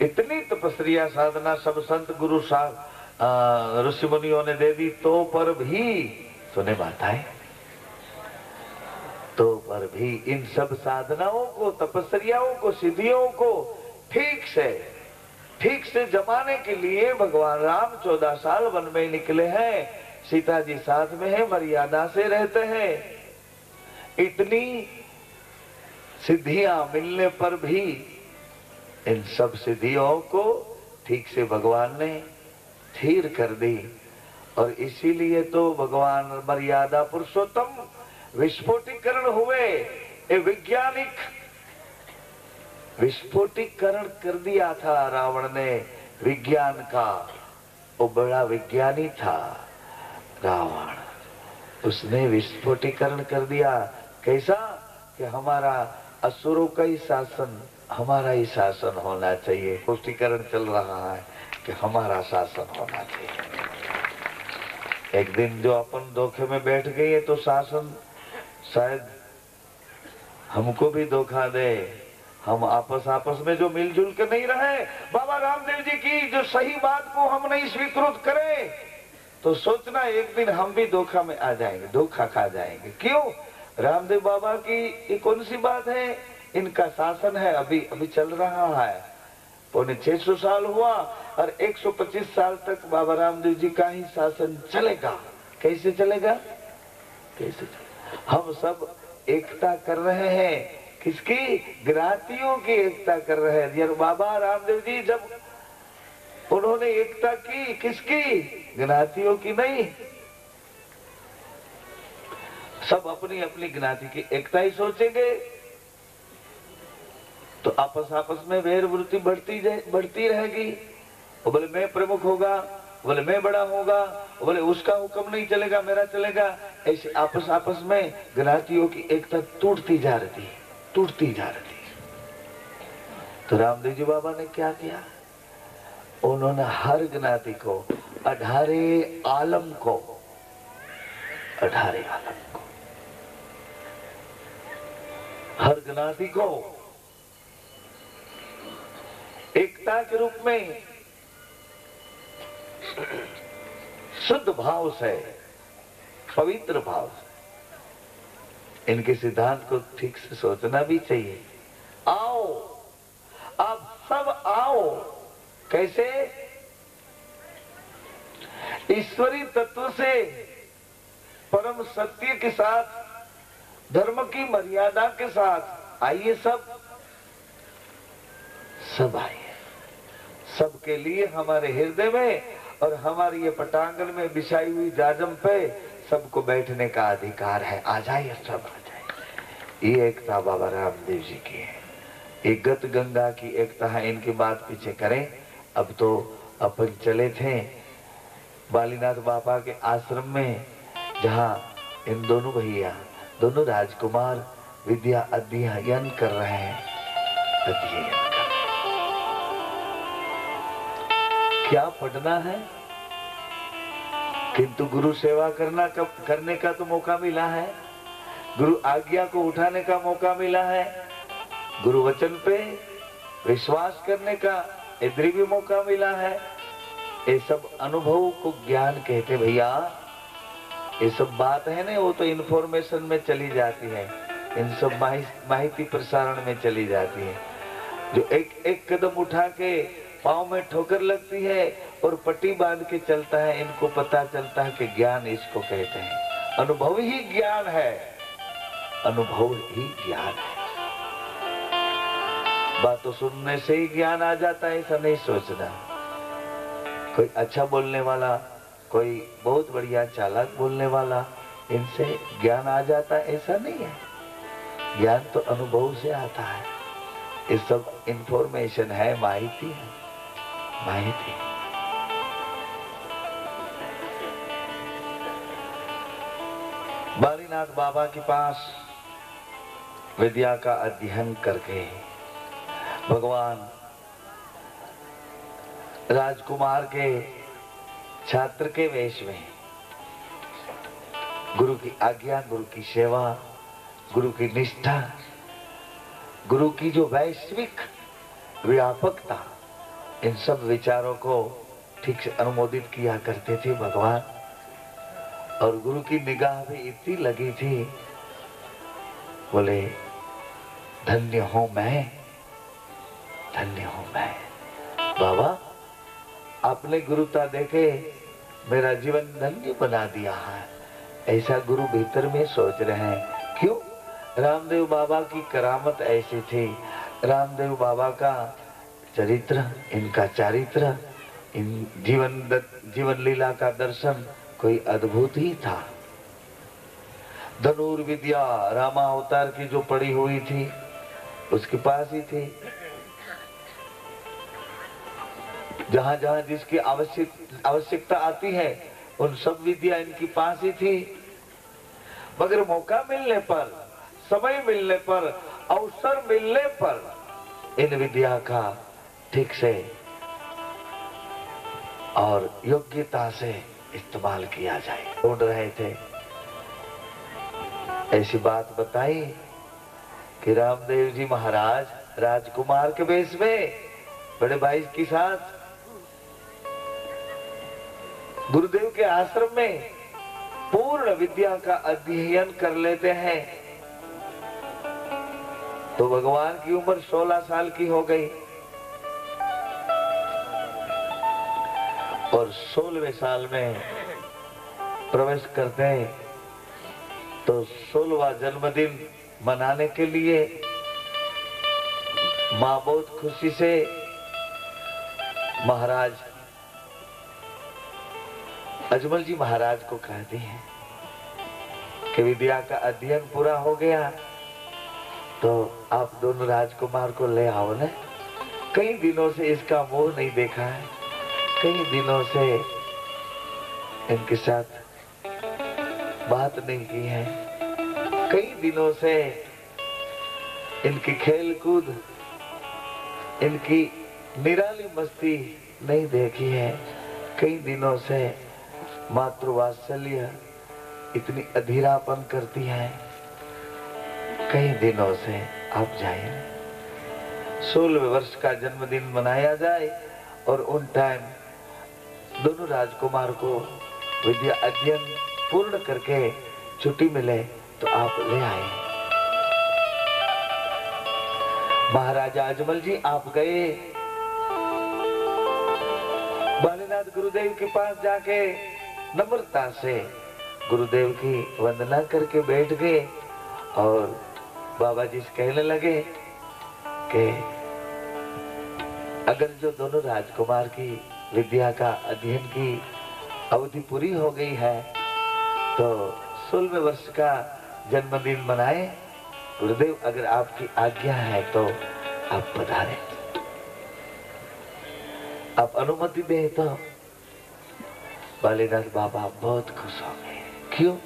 इतनी तपस्या साधना सब संत गुरु साहब ऋषि मुनियों ने दे दी, तो पर भी सुने बात है, तो पर भी इन सब साधनाओं को, तपस्याओं को, सिद्धियों को ठीक से जमाने के लिए भगवान राम 14 साल वन में निकले हैं। सीता जी साथ में है, मर्यादा से रहते हैं। इतनी सिद्धियां मिलने पर भी इन सब सिद्धियों को ठीक से भगवान ने स्थिर कर दी। और इसीलिए तो भगवान मर्यादा पुरुषोत्तम विस्फोटीकरण हुए। वैज्ञानिक विस्फोटीकरण कर दिया था रावण ने विज्ञान का। वो बड़ा विज्ञानी था रावण, उसने विस्फोटीकरण कर दिया। कैसा कि हमारा असुरों का ही शासन, हमारा ही शासन होना चाहिए। पुष्टिकरण चल रहा है कि हमारा शासन होना चाहिए। एक दिन जो अपन धोखे में बैठ गए तो शासन शायद हमको भी धोखा दे। हम आपस में जो मिलजुल के नहीं रहे, बाबा रामदेव जी की जो सही बात को हम नहीं स्वीकृत करें, तो सोचना एक दिन हम भी धोखा में आ जाएंगे, धोखा खा जाएंगे। क्यों? रामदेव बाबा की ये कौन सी बात है? इनका शासन है, अभी चल रहा है। पौने 600 साल हुआ और 125 साल तक बाबा रामदेव जी का ही शासन चलेगा। कैसे चलेगा? कैसे चलेगा? हम सब एकता कर रहे हैं। किसकी? ज्ञातियों की एकता कर रहे हैं। यार बाबा रामदेव जी जब उन्होंने एकता की, किसकी? ज्ञातियों की नहीं। सब अपनी अपनी ज्ञाति की एकता ही सोचेंगे तो आपस में वैर वृत्ति बढ़ती रहेगी। बोले मैं प्रमुख होगा, बोले मैं बड़ा होगा, बोले उसका हुक्म नहीं चलेगा, मेरा चलेगा। ऐसे आपस में ज्ञातियों की एकता टूटती जा रही है, टूटती जा रही है। तो रामदेव जी बाबा ने क्या किया? उन्होंने हर ज्ञाति को, 18 आलम को, 18 आलम को, हर ज्ञाति को एकता के रूप में शुद्ध भाव से, पवित्र भाव से, इनके सिद्धांत को ठीक से सोचना भी चाहिए। आओ, आप सब आओ। कैसे? ईश्वरी तत्व से परम सत्य के साथ, धर्म की मर्यादा के साथ आइए, सब आइए। सबके लिए हमारे हृदय में और हमारे ये पटांगण में बिछाई हुई जाजम पे सबको बैठने का अधिकार है। आ जाइए, सब आ जाइए। ये एकता बाबा रामदेव जी की है, एक गत गंगा की एकता है। इनकी बात पीछे करें। अब तो अपन चले थे बालीनाथ बाबा के आश्रम में, जहाँ इन दोनों भैया, दोनों राजकुमार विद्या अध्ययन कर रहे हैं। अध्ययन क्या पढ़ना है, किंतु गुरु सेवा करने का तो मौका मिला है, गुरु आज्ञा को उठाने का मौका मिला है, गुरु वचन पे विश्वास करने का इधर भी मौका मिला है। ये सब अनुभव को ज्ञान कहते भैया। ये सब बात है ना, वो तो इन्फॉर्मेशन में चली जाती है, इन सब माहिती प्रसारण में चली जाती है। जो एक एक कदम उठा के पाँव में ठोकर लगती है और पट्टी बांध के चलता है, इनको पता चलता है कि ज्ञान इसको कहते हैं। अनुभव ही ज्ञान है, अनुभव ही ज्ञान है। बातों सुनने से ही ज्ञान आ जाता है, ऐसा नहीं सोचना। कोई अच्छा बोलने वाला, कोई बहुत बढ़िया चालाक बोलने वाला, इनसे ज्ञान आ जाता है, ऐसा नहीं है। ज्ञान तो अनुभव से आता है। ये सब इंफॉर्मेशन है, माहिती है, माहिती। बालीनाथ बाबा के पास विद्या का अध्ययन करके भगवान राजकुमार के छात्र के वेश में गुरु की आज्ञा, गुरु की सेवा, गुरु की निष्ठा, गुरु की जो वैश्विक व्यापकता, इन सब विचारों को ठीक से अनुमोदित किया करते थे भगवान। और गुरु की निगाह भी इतनी लगी थी, बोले धन्य हूं मैं, धन्य हूं मैं। बाबा आपने गुरुता देके मेरा जीवन धन्य बना दिया है, ऐसा गुरु भीतर में सोच रहे हैं। क्यों? रामदेव बाबा की करामत ऐसी थी, रामदेव बाबा का चरित्र, इनका चारित्र, इन जीवन लीला का दर्शन कोई अद्भुत ही था। धनुर्विद्या रामा अवतार की जो पड़ी हुई थी उसके पास ही थी। जहां जहां जिसकी आवश्यकता आती है उन सब विद्या इनके पास ही थी। मगर मौका मिलने पर, समय मिलने पर, अवसर मिलने पर इन विद्या का ठीक से और योग्यता से इस्तेमाल किया जाए, ढूंढ रहे थे। ऐसी बात बताई कि रामदेव जी महाराज राजकुमार के वेश में बड़े भाई के साथ गुरुदेव के आश्रम में पूर्ण विद्या का अध्ययन कर लेते हैं। तो भगवान की उम्र 16 साल की हो गई और 16वें साल में प्रवेश करते हैं। तो 16वां जन्मदिन मनाने के लिए मां बहुत खुशी से महाराज अजमल जी महाराज को कहती हैं कि विद्या का अध्ययन पूरा हो गया, तो आप दोनों राजकुमार को ले आओ ना। कई दिनों से इसका मुंह नहीं देखा है, कई दिनों से इनके साथ बात नहीं की है, कई दिनों से इनकी खेल कूद, इनकी निराली मस्ती नहीं देखी है, कई दिनों से मातृवात्सल्य इतनी अधीरापन करती है, कई दिनों से आप जाए। 16वें वर्ष का जन्मदिन मनाया जाए और उन टाइम दोनों राजकुमार को विद्या अध्ययन पूर्ण करके छुट्टी मिले तो आप ले आए। महाराजा अजमल जी आप गए, बालीनाथ गुरुदेव के पास जाके नम्रता से गुरुदेव की वंदना करके बैठ गए और बाबा जी से कहने लगे कि अगर जो दोनों राजकुमार की विद्या का अध्ययन की अवधि पूरी हो गई है तो 16वें वर्ष का जन्मदिन मनाए। गुरुदेव अगर आपकी आज्ञा है तो आप पधारें, आप अनुमति दें। तो बालीनाथ बाबा बहुत खुश हो गए। क्यों?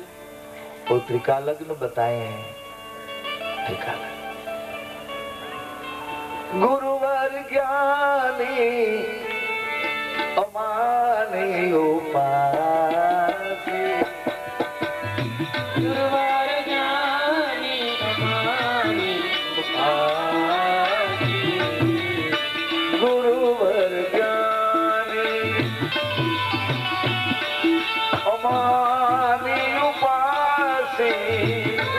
वो त्रिकालग्न बताए हैं। त्रिकालग्न गुरुवर ज्ञानी अमानी उपासी, गुरुवर ज्ञानी अमानी उपासी, गुरुवर ज्ञानी अमानी उपासी,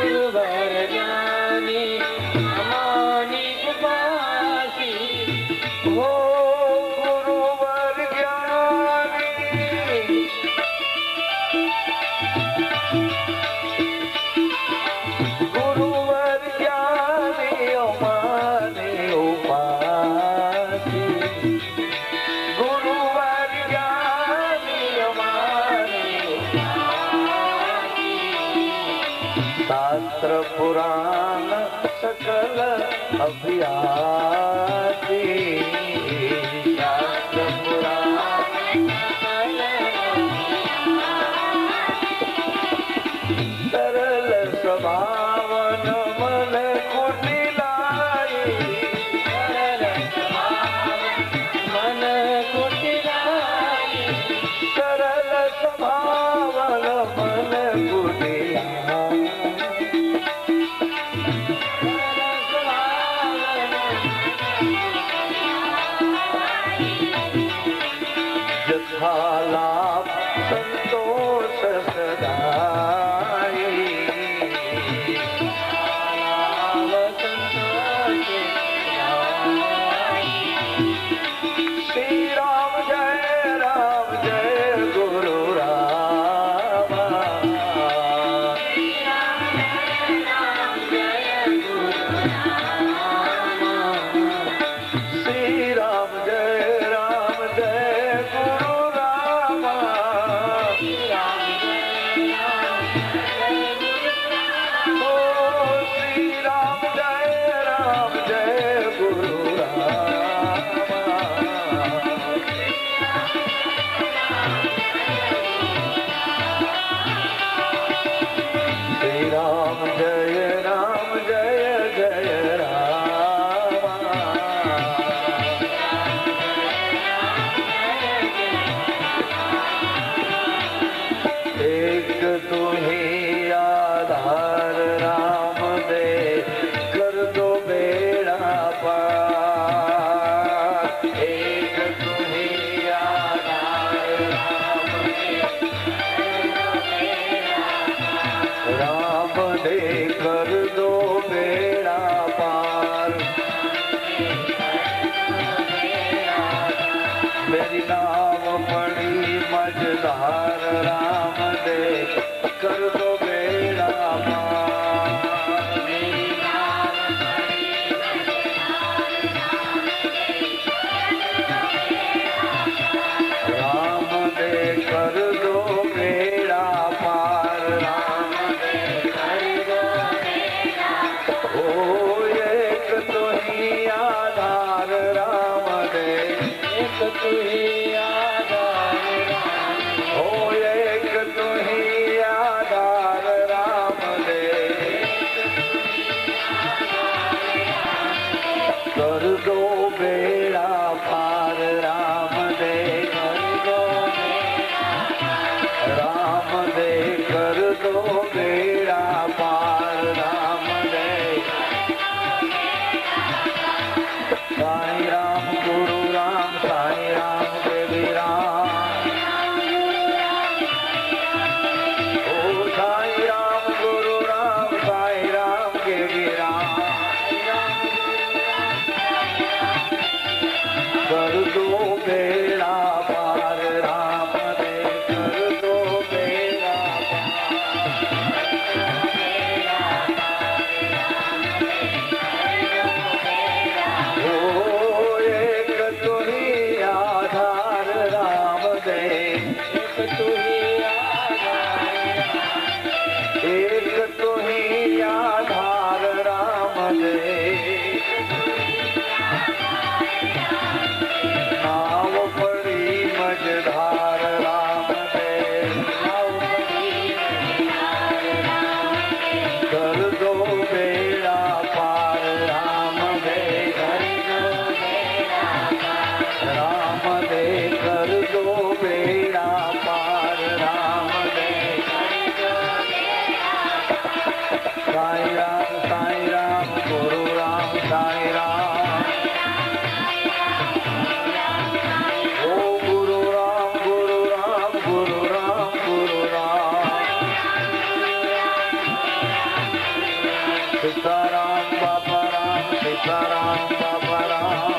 गुरुवर ज्ञानी अमानी उपासी, हो गुरुवर ज्ञानी, गुरुवर ज्ञानी अमानी उपासी, गुरुवर ज्ञानी अमानी उपासी, शास्त्र पुराण सकल अभियासी, शास्त्र पुराण सकल सरल स्वभावन मन कुटिलाई, सरल स्वभावन मन कुटिलाई, सरल स्वभावन मन कुटिलाई, लाभ संतोष सदाई, लाभ संतोष सदाई, श्री राम जय गुरु रामा, श्री राम जय गुरु रामा, श्री राम जय गुरु रामा, श्री राम ओ श्री राम जय गुरु रामा, श्री राम जय जय रामा, एक तू ही आधार राम दे कर दो बेड़ा पार, एक तू ही आधार राम दे कर दो बेड़ा पार, मेरी नाव पड़ी मझधार राम दे कर दो बेड़ा पार, मेरी नाव पड़ी राम दे कर दो बेड़ा पार, राम दे कर दो बेड़ा पार, ओ एक तो ही आधार राम दे, एक तो ही आधार राम, ओ एक तो ही आधार राम दे, कर दो बेड़ा पार राम दे, कर दो राम दे, कर दो बेड़ा पार राम दे, साईं राम गुरु राम, साईं राम देवी राम, ओ साईं राम गुरु राम, साईं राम देवी राम, कर दो बेड़ा पार राम दे, कर दो बेड़ा एक तू ही आधार राम दे, नाव पड़ी मझधार राम दे, कर दो बेड़ा पार राम दे, राम दे कर दो बेड़ा पार राम दे। साईं राम गुरु राम साईं राम, ओ गुरु राम गुरु राम गुरु राम गुरु राम, सीताराम बाबा राम सीताराम बाबा राम,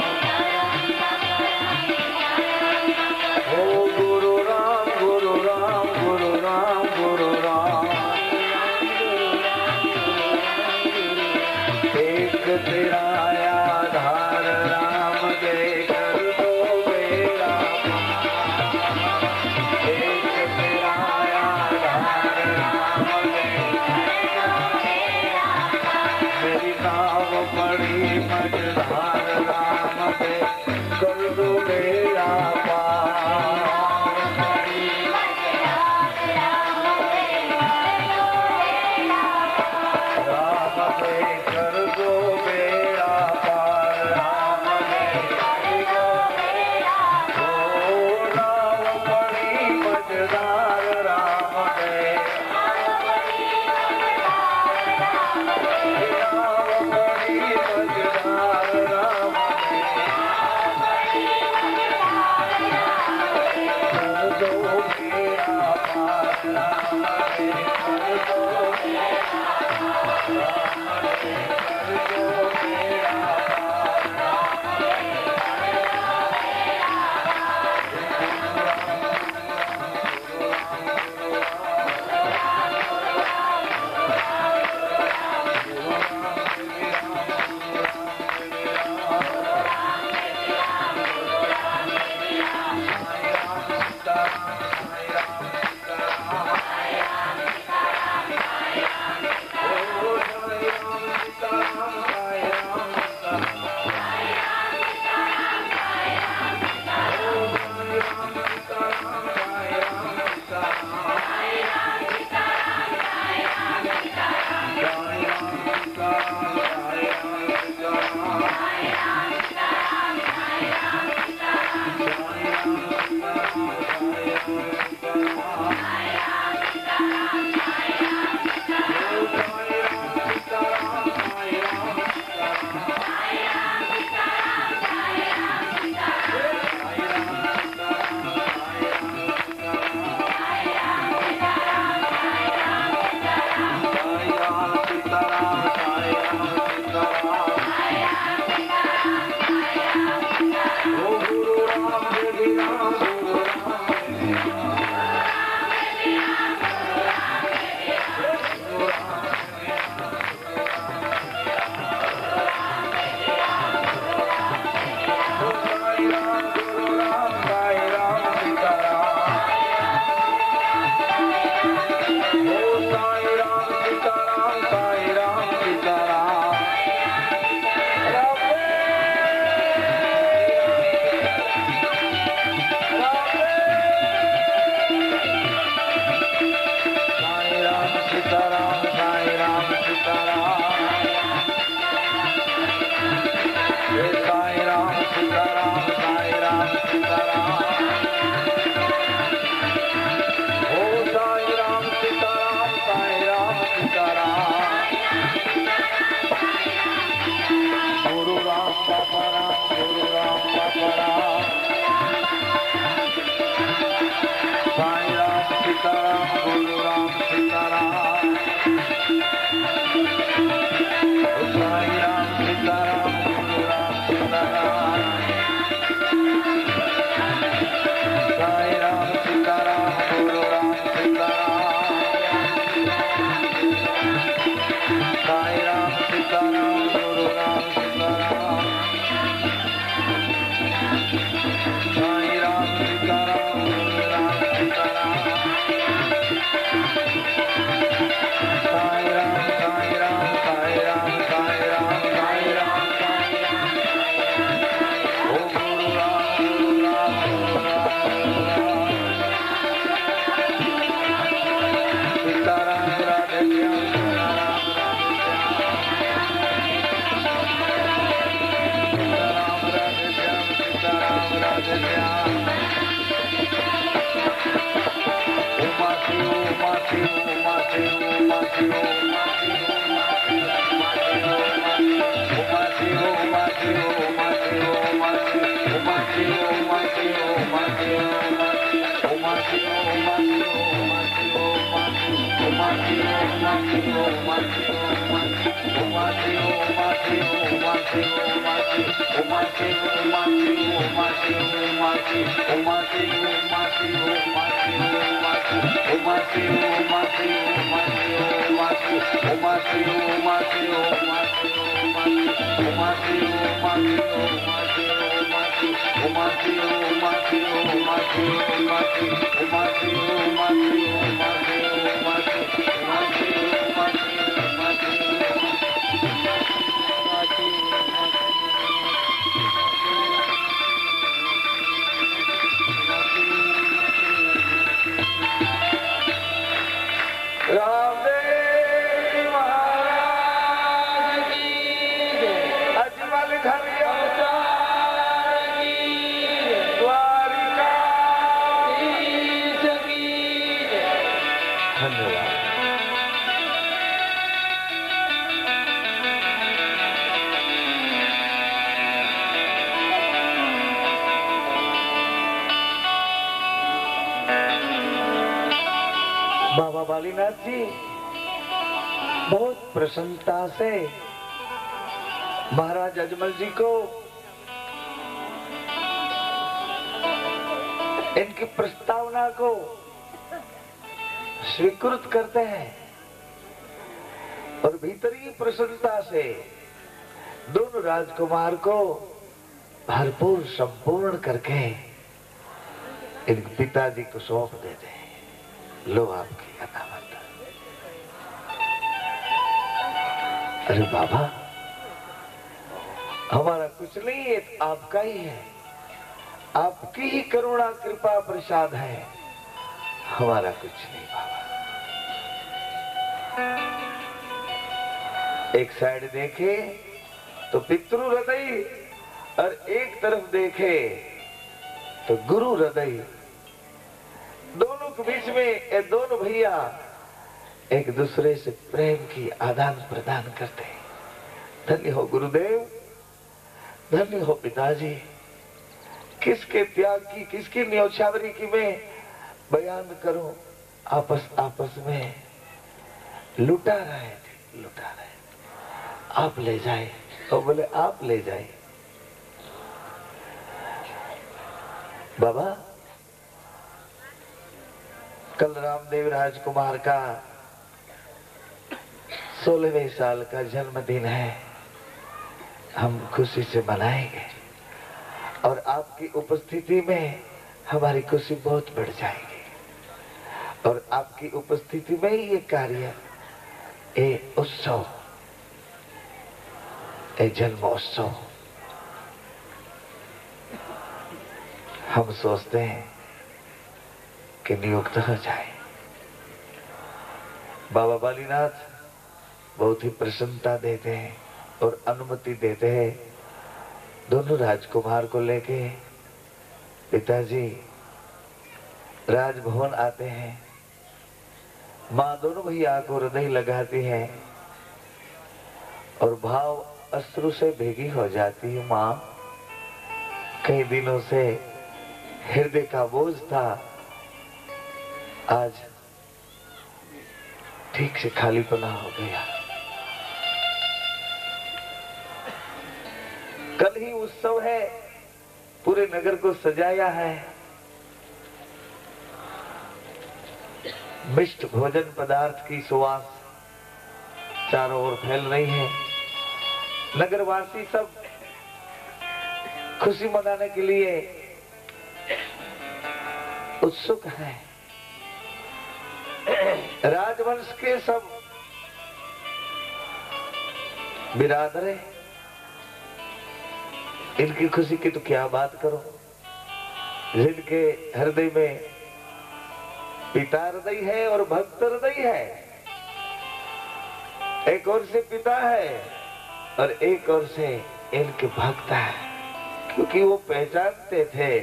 ओ गुरु राम गुरु राम गुरु राम गुरु राम, एक तेरा आधार राम दे, कर दो बेड़ा पार, एक तेरा आधार राम दे, मेरी नाव पड़ी मझधार राम दे, कर दो बेड़ा पार, राम दे कर दो बेड़ा पार राम दे, ओ नाव पड़ी मझधार राम दे, नाव पड़ी मझधार राम दे, कर दो बेड़ा पार राम दे, कर दो बाबा बालीनाथ जी बहुत प्रसन्नता से महाराज अजमल जी को इनकी प्रस्तावना को स्वीकृत करते हैं और भीतरी प्रसन्नता से दोनों राजकुमार को भरपूर संपूर्ण करके इनके पिताजी को सौंप देते हैं। लो आपकी अनामत। अरे बाबा, हमारा कुछ नहीं है, आपका ही है, आपकी ही करुणा कृपा प्रसाद है, हमारा कुछ नहीं बाबा। एक साइड देखे तो पितृ हृदय और एक तरफ देखे तो गुरु हृदय। दोनों के बीच में ये दोनों भैया एक दूसरे से प्रेम की आदान प्रदान करते हैं। धन्य हो गुरुदेव, धन्य हो पिताजी। किसके त्याग की, किसकी न्योछावरी की मैं बयान करूं। आपस आपस में लुटा रहे थे, लुटा रहे। आप ले जाए, और बोले आप ले जाए। बाबा, कल रामदेव राजकुमार का 16वें साल का जन्मदिन है। हम खुशी से मनाएंगे और आपकी उपस्थिति में हमारी खुशी बहुत बढ़ जाएगी। और आपकी उपस्थिति में ही ये कार्य, ये उत्सव, ये जन्मोत्सव हम सोचते हैं कि नियुक्त हो जाए। बाबा बालीनाथ बहुत ही प्रसन्नता देते हैं और अनुमति देते हैं। दोनों राजकुमार को लेके पिताजी राजभवन आते हैं। माँ दोनों भैया को हृदय लगाती है और भाव अश्रु से भीगी हो जाती है। माँ, कई दिनों से हृदय का बोझ था, आज ठीक से खालीपना हो गया। कल ही उत्सव है, पूरे नगर को सजाया है। मिष्ट भोजन पदार्थ की सुवास चारों ओर फैल रही है। नगरवासी सब खुशी मनाने के लिए उत्सुक हैं। राजवंश के सब बिरादरे, इनकी खुशी की तो क्या बात करो। जिनके हृदय में पिता हृदय है और भक्त हृदय है। एक ओर से पिता है और एक ओर से इनके भक्त है, क्योंकि वो पहचानते थे,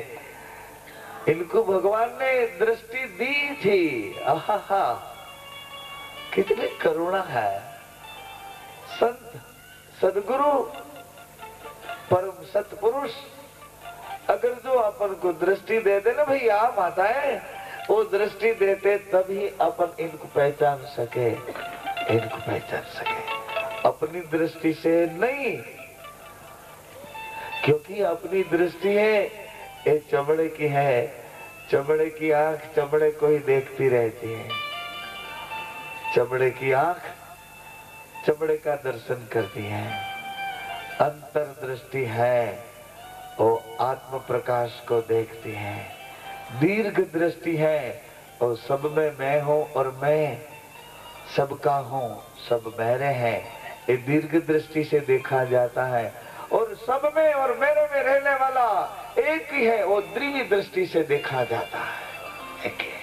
इनको भगवान ने दृष्टि दी थी। आहा, कितनी करुणा है। संत सदगुरु परम सतपुरुष अगर जो अपन को दृष्टि दे दे ना भैया माताएं, वो दृष्टि देते तभी अपन इनको पहचान सके, इनको पहचान सके, अपनी दृष्टि से नहीं। क्योंकि अपनी दृष्टि है ये चमड़े की है, चमड़े की आंख चमड़े को ही देखती रहती है, चमड़े की आंख चमड़े का दर्शन करती है। अंतर्दृष्टि है वो आत्म प्रकाश को देखती है। दीर्घ दृष्टि है और सब में मैं हूँ और मैं सबका हूँ, सब मेरे हैं, ये दीर्घ दृष्टि से देखा जाता है। और सब में और मेरे में रहने वाला एक ही है, वो द्वितीय दृष्टि से देखा जाता है, एक है।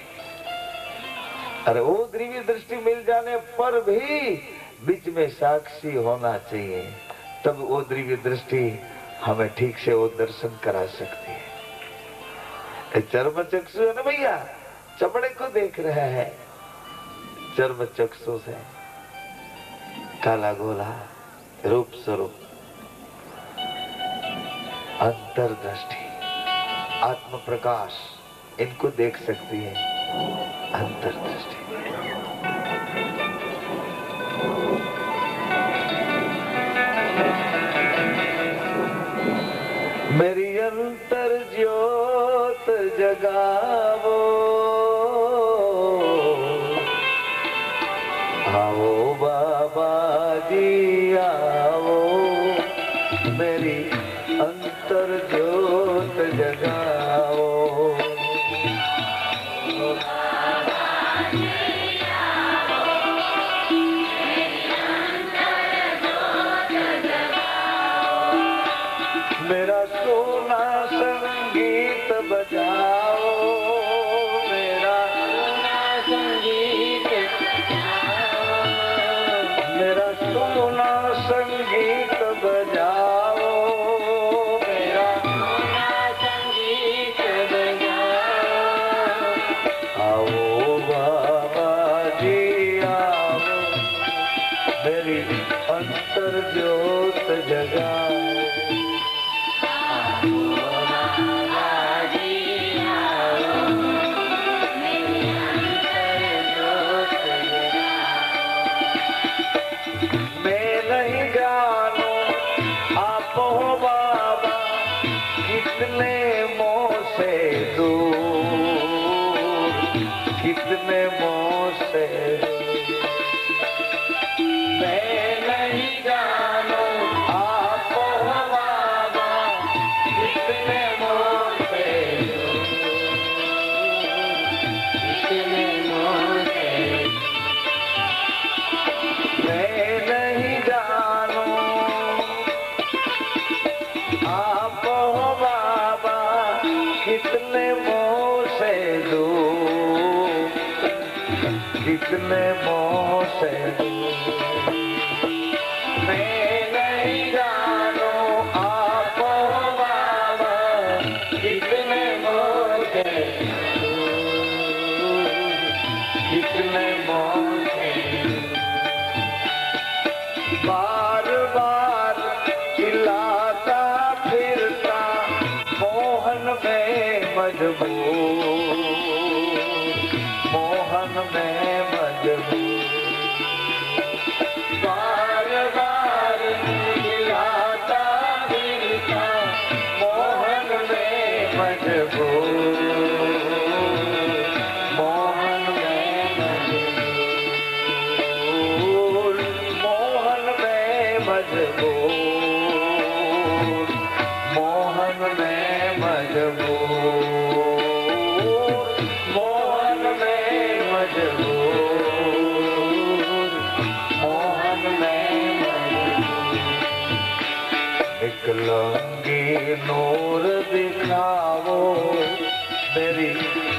अरे वो द्वितीय दृष्टि मिल जाने पर भी बीच में साक्षी होना चाहिए, तब वो द्वितीय दृष्टि हमें ठीक से वो दर्शन करा सकती है। चर्म चक्षु है ना भैया, चमड़े को देख रहे हैं चर्म चक्षु से, काला गोला रूप स्वरूप। अंतर्दृष्टि आत्म प्रकाश इनको देख सकती है, अंतर्दृष्टि। मेरी अंतर ज्योत जगावो, आओ बाबा जी आओ, मेरी अंतर ज्योत जगाओ। मेरा सोना संगीत बजाओ, मेरा सोना संगीत बजाओ, मेरा सोना संगीत बजाओ, मेरा सोना संगीत बजाओ। आओ बाबा जी आओ, मेरी अंतर ज्योत जगाओ। कितने मोह से मैं नहीं जानू आप हो बाबा, कितने मोह से, कितने मोह से मैं नहीं जानू आप हो बाबा, कितने मोह से दूर, कितने मोह से मैं नहीं जानू आप हो बाबा, कितने मोह से कितने मोह से बार बार चिल्लाता फिरता मोहन में मजबूर, मोहन में मजबूर, बार बार चिल्लाता फिरता मोहन में मजबूर, मोहन में मजबूर, मोहन में मजबूर, मोहन में मजबूर, मोहन में मजबूर, मोहन में मजबूर। विकलांगी नूर दिखाओ, मेरी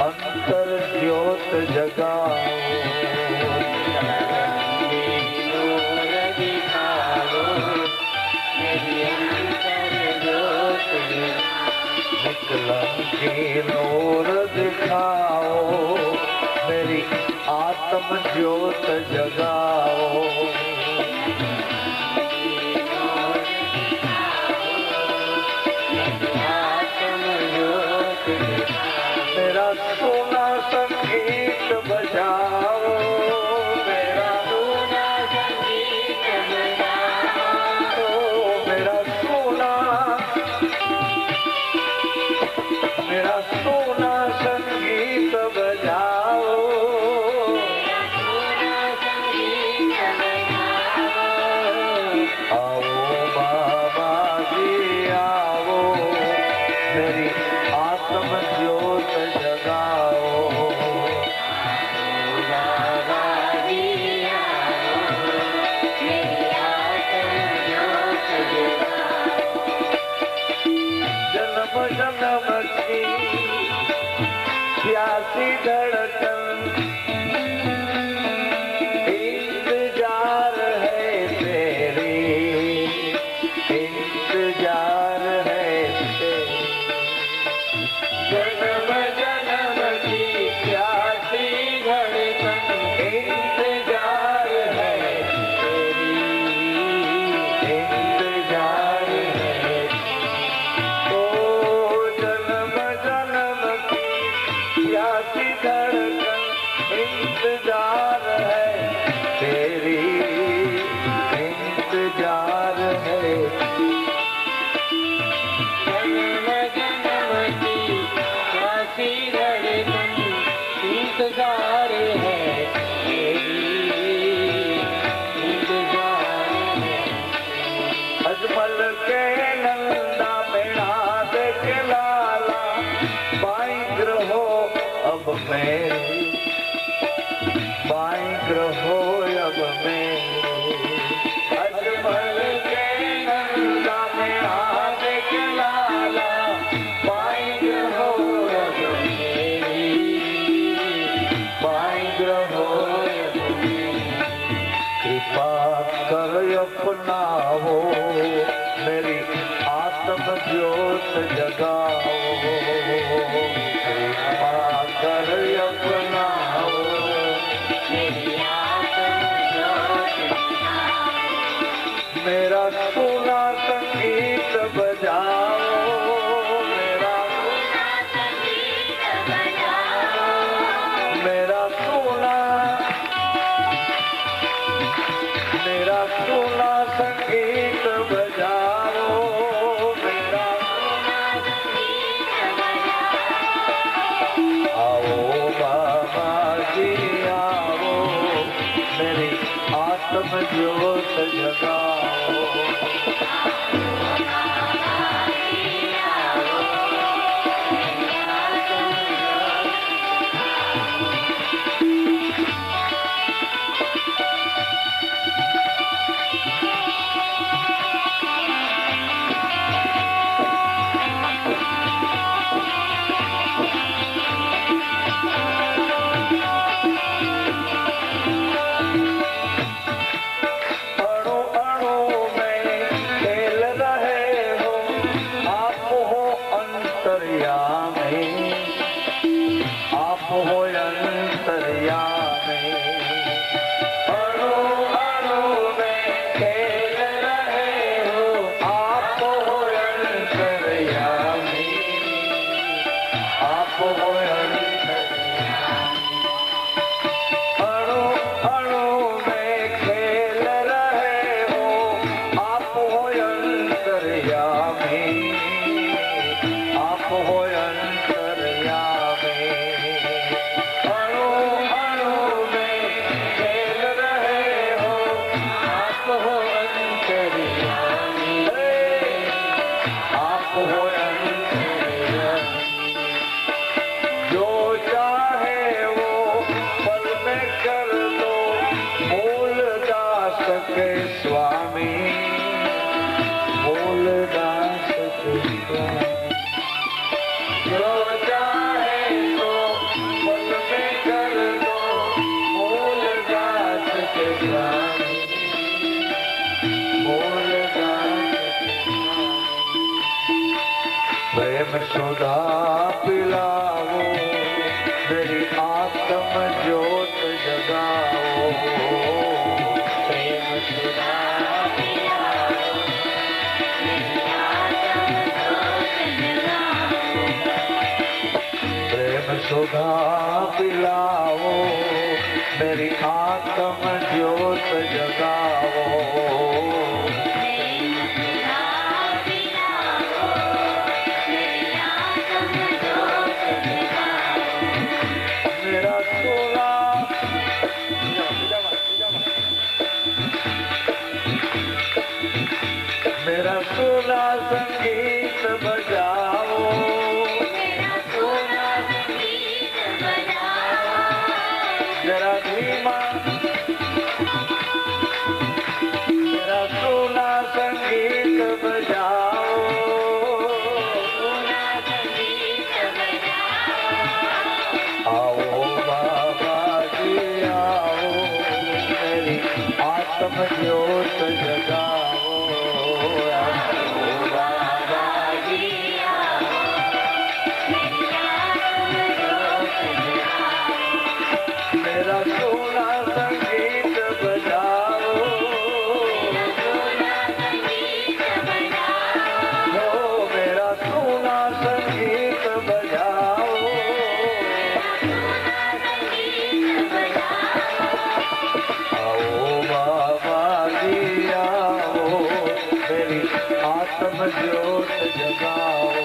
अंतर ज्योत जगाओ, नूर दिखाओ, मेरी अंतर ज्योत जगाओ। विकलांगी नूर दिखाओ, मेरी आत्मा आत्म ज्योत जगाओ। मेरा सोना संगीत बजाओ, मेरा सोना संगीत बजाओ, मेरा सोना संगीत बजाओ। आओ बाबा जी आओ, मेरी आत्म ज्योत जगाओ। बाबा जी आओ, मेरी आत्म ज्योत जगाओ। जन्म जन्म की प्यासी धड़कन इंतजार है तेरी, इंतजार है तेरी। जन्म जन्म की प्यासी धड़कन इंतजार है तेरी, इंतजार है। ओ जन्म जन्म की प्यासी धड़कन इंतजार है तेरी, इंतजार है। जन्म जन्म की प्यासी धड़कन इंतजार है तेरी, इंतजार है। अजमल के नंदा मेरा देख लाला, बाई ग्रहो अब मेरी, बाई ग्रहो अब मेरी। अजमल के नंदा मेरा देख लाला, बाई ग्रहो अब मेरी, बाई ग्रहो अब मेरी। कृपा कर अपनाओ, मेरी आत्म ज्योत जगाओ। कृपा कर अपनाओ, मेरी आत्म ज्योत जगाओ। मेरा सोना संगीत बजाओ, मेरा सोना संगीत बजाओ। मेरा सोना संगीत बजाओ, मेरा सोना संगीत बजाओ। आओ बाबा जी आओ, मेरी आत्म ज्योत जगाओ। आप हो अंतर्यामी, अणु अणु में खेल रहे हो। आप हो अंतर्यामी, आप हो अंतर्यामी। अणु अणु में खेल रहे हो। आप हो अंतर्यामी, आप हो अंतर्यामी। अणु अणु में खेल रहे हो। सुधा पिलाओ, मेरी आत्म ज्योत जगाओ। मेरा सोला मेरा सोला संगीत बजाओ, जरा धीमा मेरा सोला संगीत बजाओ। आओ बाबा जी आओ, मेरी आत्म ज्योत जगाओ। मेरा सोना संगीत बजाओ, हो मेरा सोना संगीत बजाओ। आओ बाबा जी आओ, मेरी आत्म ज्योत जगाओ।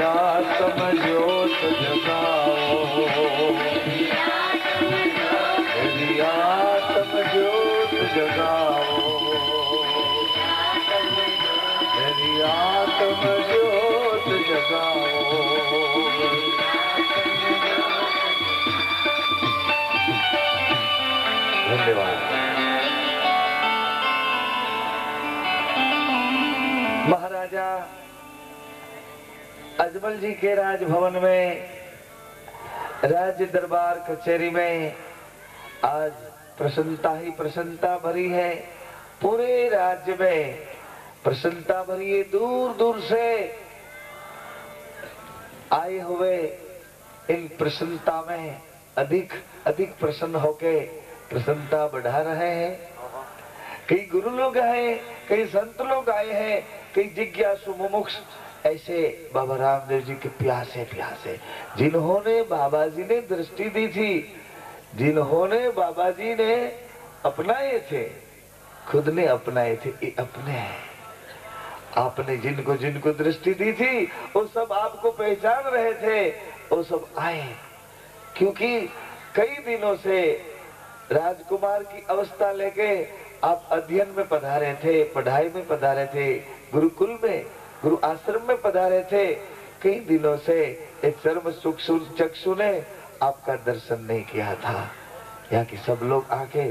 आत्म ज्योत जगाओ, मेरी आत्म ज्योत जगाओ, मेरी आत्म ज्योत जगाओ। धन्यवाद। महाराजा अजमल जी के राजभवन में, राज्य दरबार कचहरी में आज प्रसन्नता ही प्रसन्नता भरी है। पूरे राज्य में प्रसन्नता भरी है। दूर दूर से आए हुए इन प्रसन्नता में अधिक अधिक प्रसन्न होके प्रसन्नता बढ़ा रहे हैं। कई गुरु लोग हैं, कई संत लोग आए हैं, कई जिज्ञासु मुमुक्ष ऐसे बाबा रामदेव जी के प्यासे प्यासे, जिन्होंने बाबा जी ने दृष्टि दी थी, जिन्होंने बाबा जी ने अपनाए थे, खुद ने अपनाए थे, ये अपने हैं। आपने जिनको जिनको दृष्टि दी थी वो सब आपको पहचान रहे थे, वो सब आए। क्योंकि कई दिनों से राजकुमार की अवस्था लेके आप अध्ययन में पधारे थे, पढ़ाई में पधारे थे, गुरुकुल में गुरु आश्रम में पधारे थे। कई दिनों से एक चर्म चक्षु ने आपका दर्शन नहीं किया था। यहाँ की सब लोग आके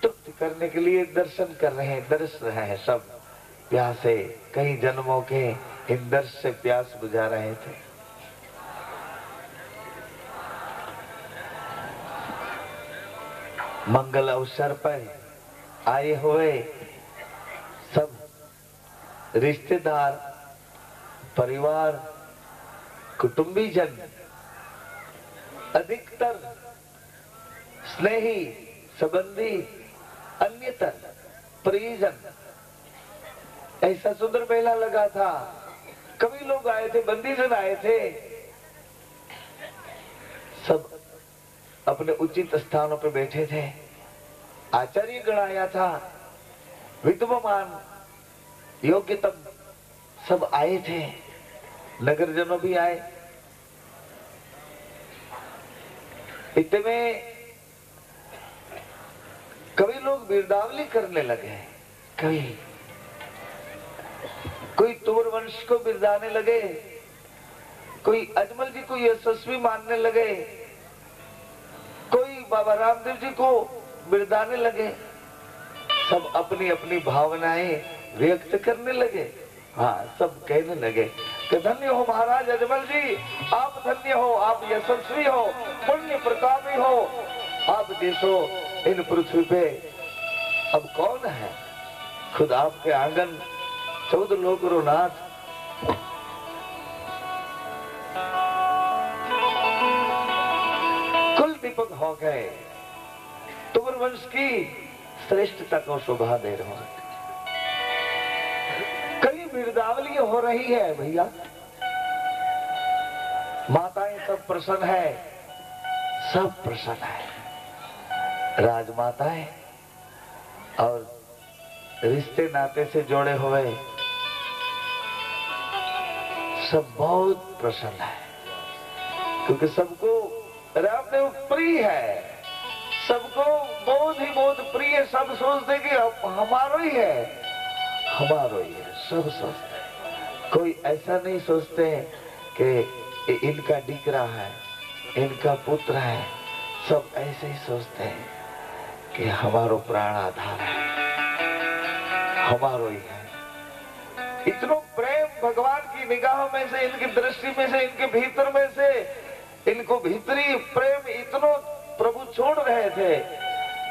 तृप्त करने के लिए दर्शन कर रहे हैं, दर्श रहे हैं। सब प्यासे, कई जन्मों के इन दर्श से प्यास बुझा रहे थे। मंगल अवसर पर आए हुए सब रिश्तेदार, परिवार, कुटुंबीजन, अधिकतर स्नेही, संबंधी, अन्यतर परिजन, ऐसा सुंदर मेला लगा था। कभी लोग आए थे, बंदीजन आए थे, सब अपने उचित स्थानों पर बैठे थे। आचार्य गण आया था, विद्वान योग्यतम सब आए थे, नगरजनों भी आए। इतने में कभी लोग बिरदावली करने लगे, कभी कोई तोर वंश को बिरदाने लगे, कोई अजमल जी को यशस्वी मानने लगे, कोई बाबा रामदेव जी को बिरदाने लगे। सब अपनी अपनी भावनाएं व्यक्त करने लगे। हाँ, सब कहने लगे कि धन्य हो महाराज अजमल जी, आप धन्य हो, आप यशस्वी हो, पुण्य प्रतापी हो, आप जैसो इन पृथ्वी पे अब कौन है। खुद आपके आंगन 14 लोकरो नाथ। कुल दीपक हो गए, तुमर वंश की श्रेष्ठता को शोभा दे रहे हो। हो रही है भैया, माताएं सब प्रसन्न है, सब प्रसन्न है। राजमाताएं और रिश्ते नाते से जोड़े हुए सब बहुत प्रसन्न है, क्योंकि सबको राम देव प्रिय है, सबको बहुत ही बहुत प्रिय। सब सोचते कि हमारो ही है, हमारो ही है, सब सोचते हैं। कोई ऐसा नहीं सोचते कि इनका डीकरा है, इनका पुत्र है। सब ऐसे ही सोचते हैं कि हमारो प्राण आधार है, हमारो ही है। इतना प्रेम भगवान की निगाह में से, इनकी दृष्टि में से, इनके भीतर में से, इनको भीतरी प्रेम इतना प्रभु छोड़ रहे थे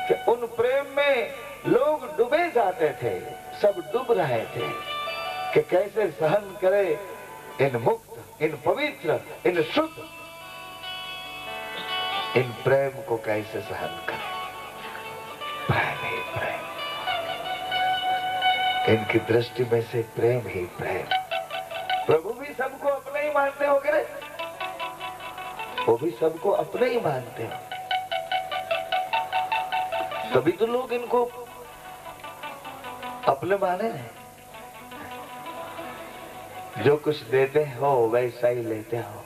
कि उन प्रेम में लोग डूबे जाते थे, सब डूब रहे थे कि कैसे सहन करे इन मुक्त, इन पवित्र, इन शुद्ध, इन प्रेम को कैसे सहन करे। प्रेम ही प्रेम, इनकी दृष्टि में से प्रेम ही प्रेम। प्रभु भी सबको अपने ही मानते हो गए, वो भी सबको अपने ही मानते हो, तभी तो लोग इनको अपने माने नहीं। जो कुछ देते हो वैसा ही लेते हो।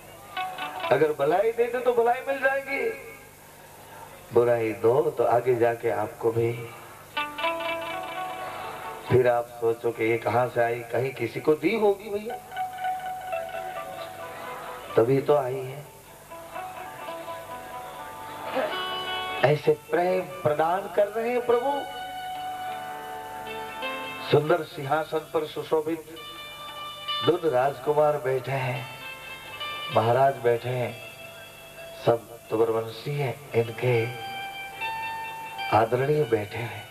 अगर भलाई देते तो भलाई मिल जाएगी, बुराई दो तो आगे जाके आपको भी, फिर आप सोचो कि ये कहां से आई, कहीं किसी को दी होगी भैया, तभी तो आई है। ऐसे प्रेम प्रदान कर रहे हैं प्रभु। सुंदर सिंहासन पर सुशोभित दुन राजकुमार बैठे हैं, महाराज बैठे हैं, सब तुवरवंशी हैं, इनके आदरणीय बैठे हैं।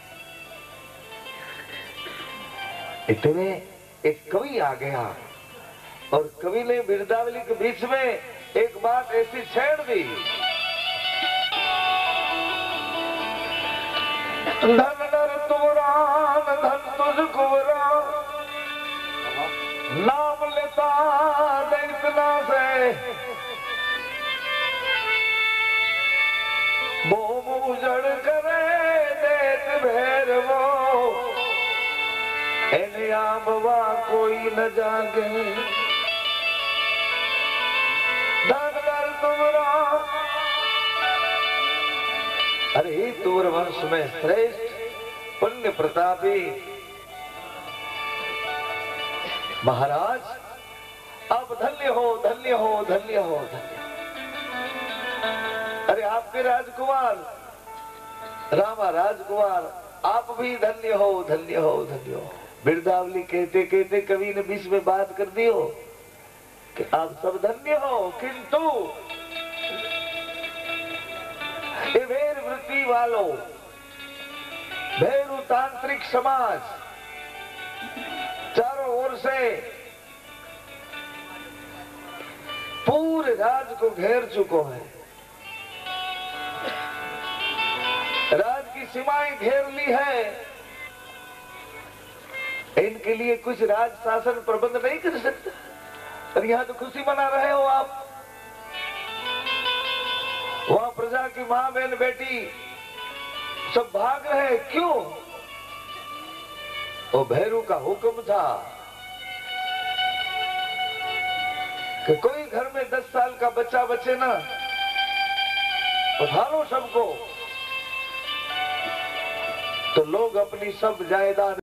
इतने एक कवि आ गया और कवि ने बिरदावली के बीच में एक बात ऐसी छेड़ दी, धन नर तुरान धन तुझ कुवरा, नाम लेता दैतना से, मोह उजड़ करे देत भैरवो, एनियामवा कोई न जागे। धन नर तुमरा, अरे तुवर वंश में श्रेष्ठ पुण्य प्रतापी महाराज, आप धन्य हो, धन्य हो, धन्य हो, धन्य। अरे आपके राजकुमार रामा राजकुमार, आप भी धन्य हो, धन्य हो, धन्य हो। बिरदावली कहते कहते कवि ने बीच में बात कर दी हो कि आप सब धन्य हो, किंतु भेर वृत्ति वालों, भैरु तांत्रिक समाज चारों ओर से पूरे राज को घेर चुको है, राज की सीमाएं घेर ली है। इनके लिए कुछ राज शासन प्रबंध नहीं कर सकता, और यहाँ तो खुशी मना रहे हो आप। वहां प्रजा की मां बहन बेटी सब भाग रहे हैं, क्यों? वो भैरू का हुक्म था कि कोई घर में 10 साल का बच्चा बचे ना, उठा लो सबको। तो लोग अपनी सब जायदाद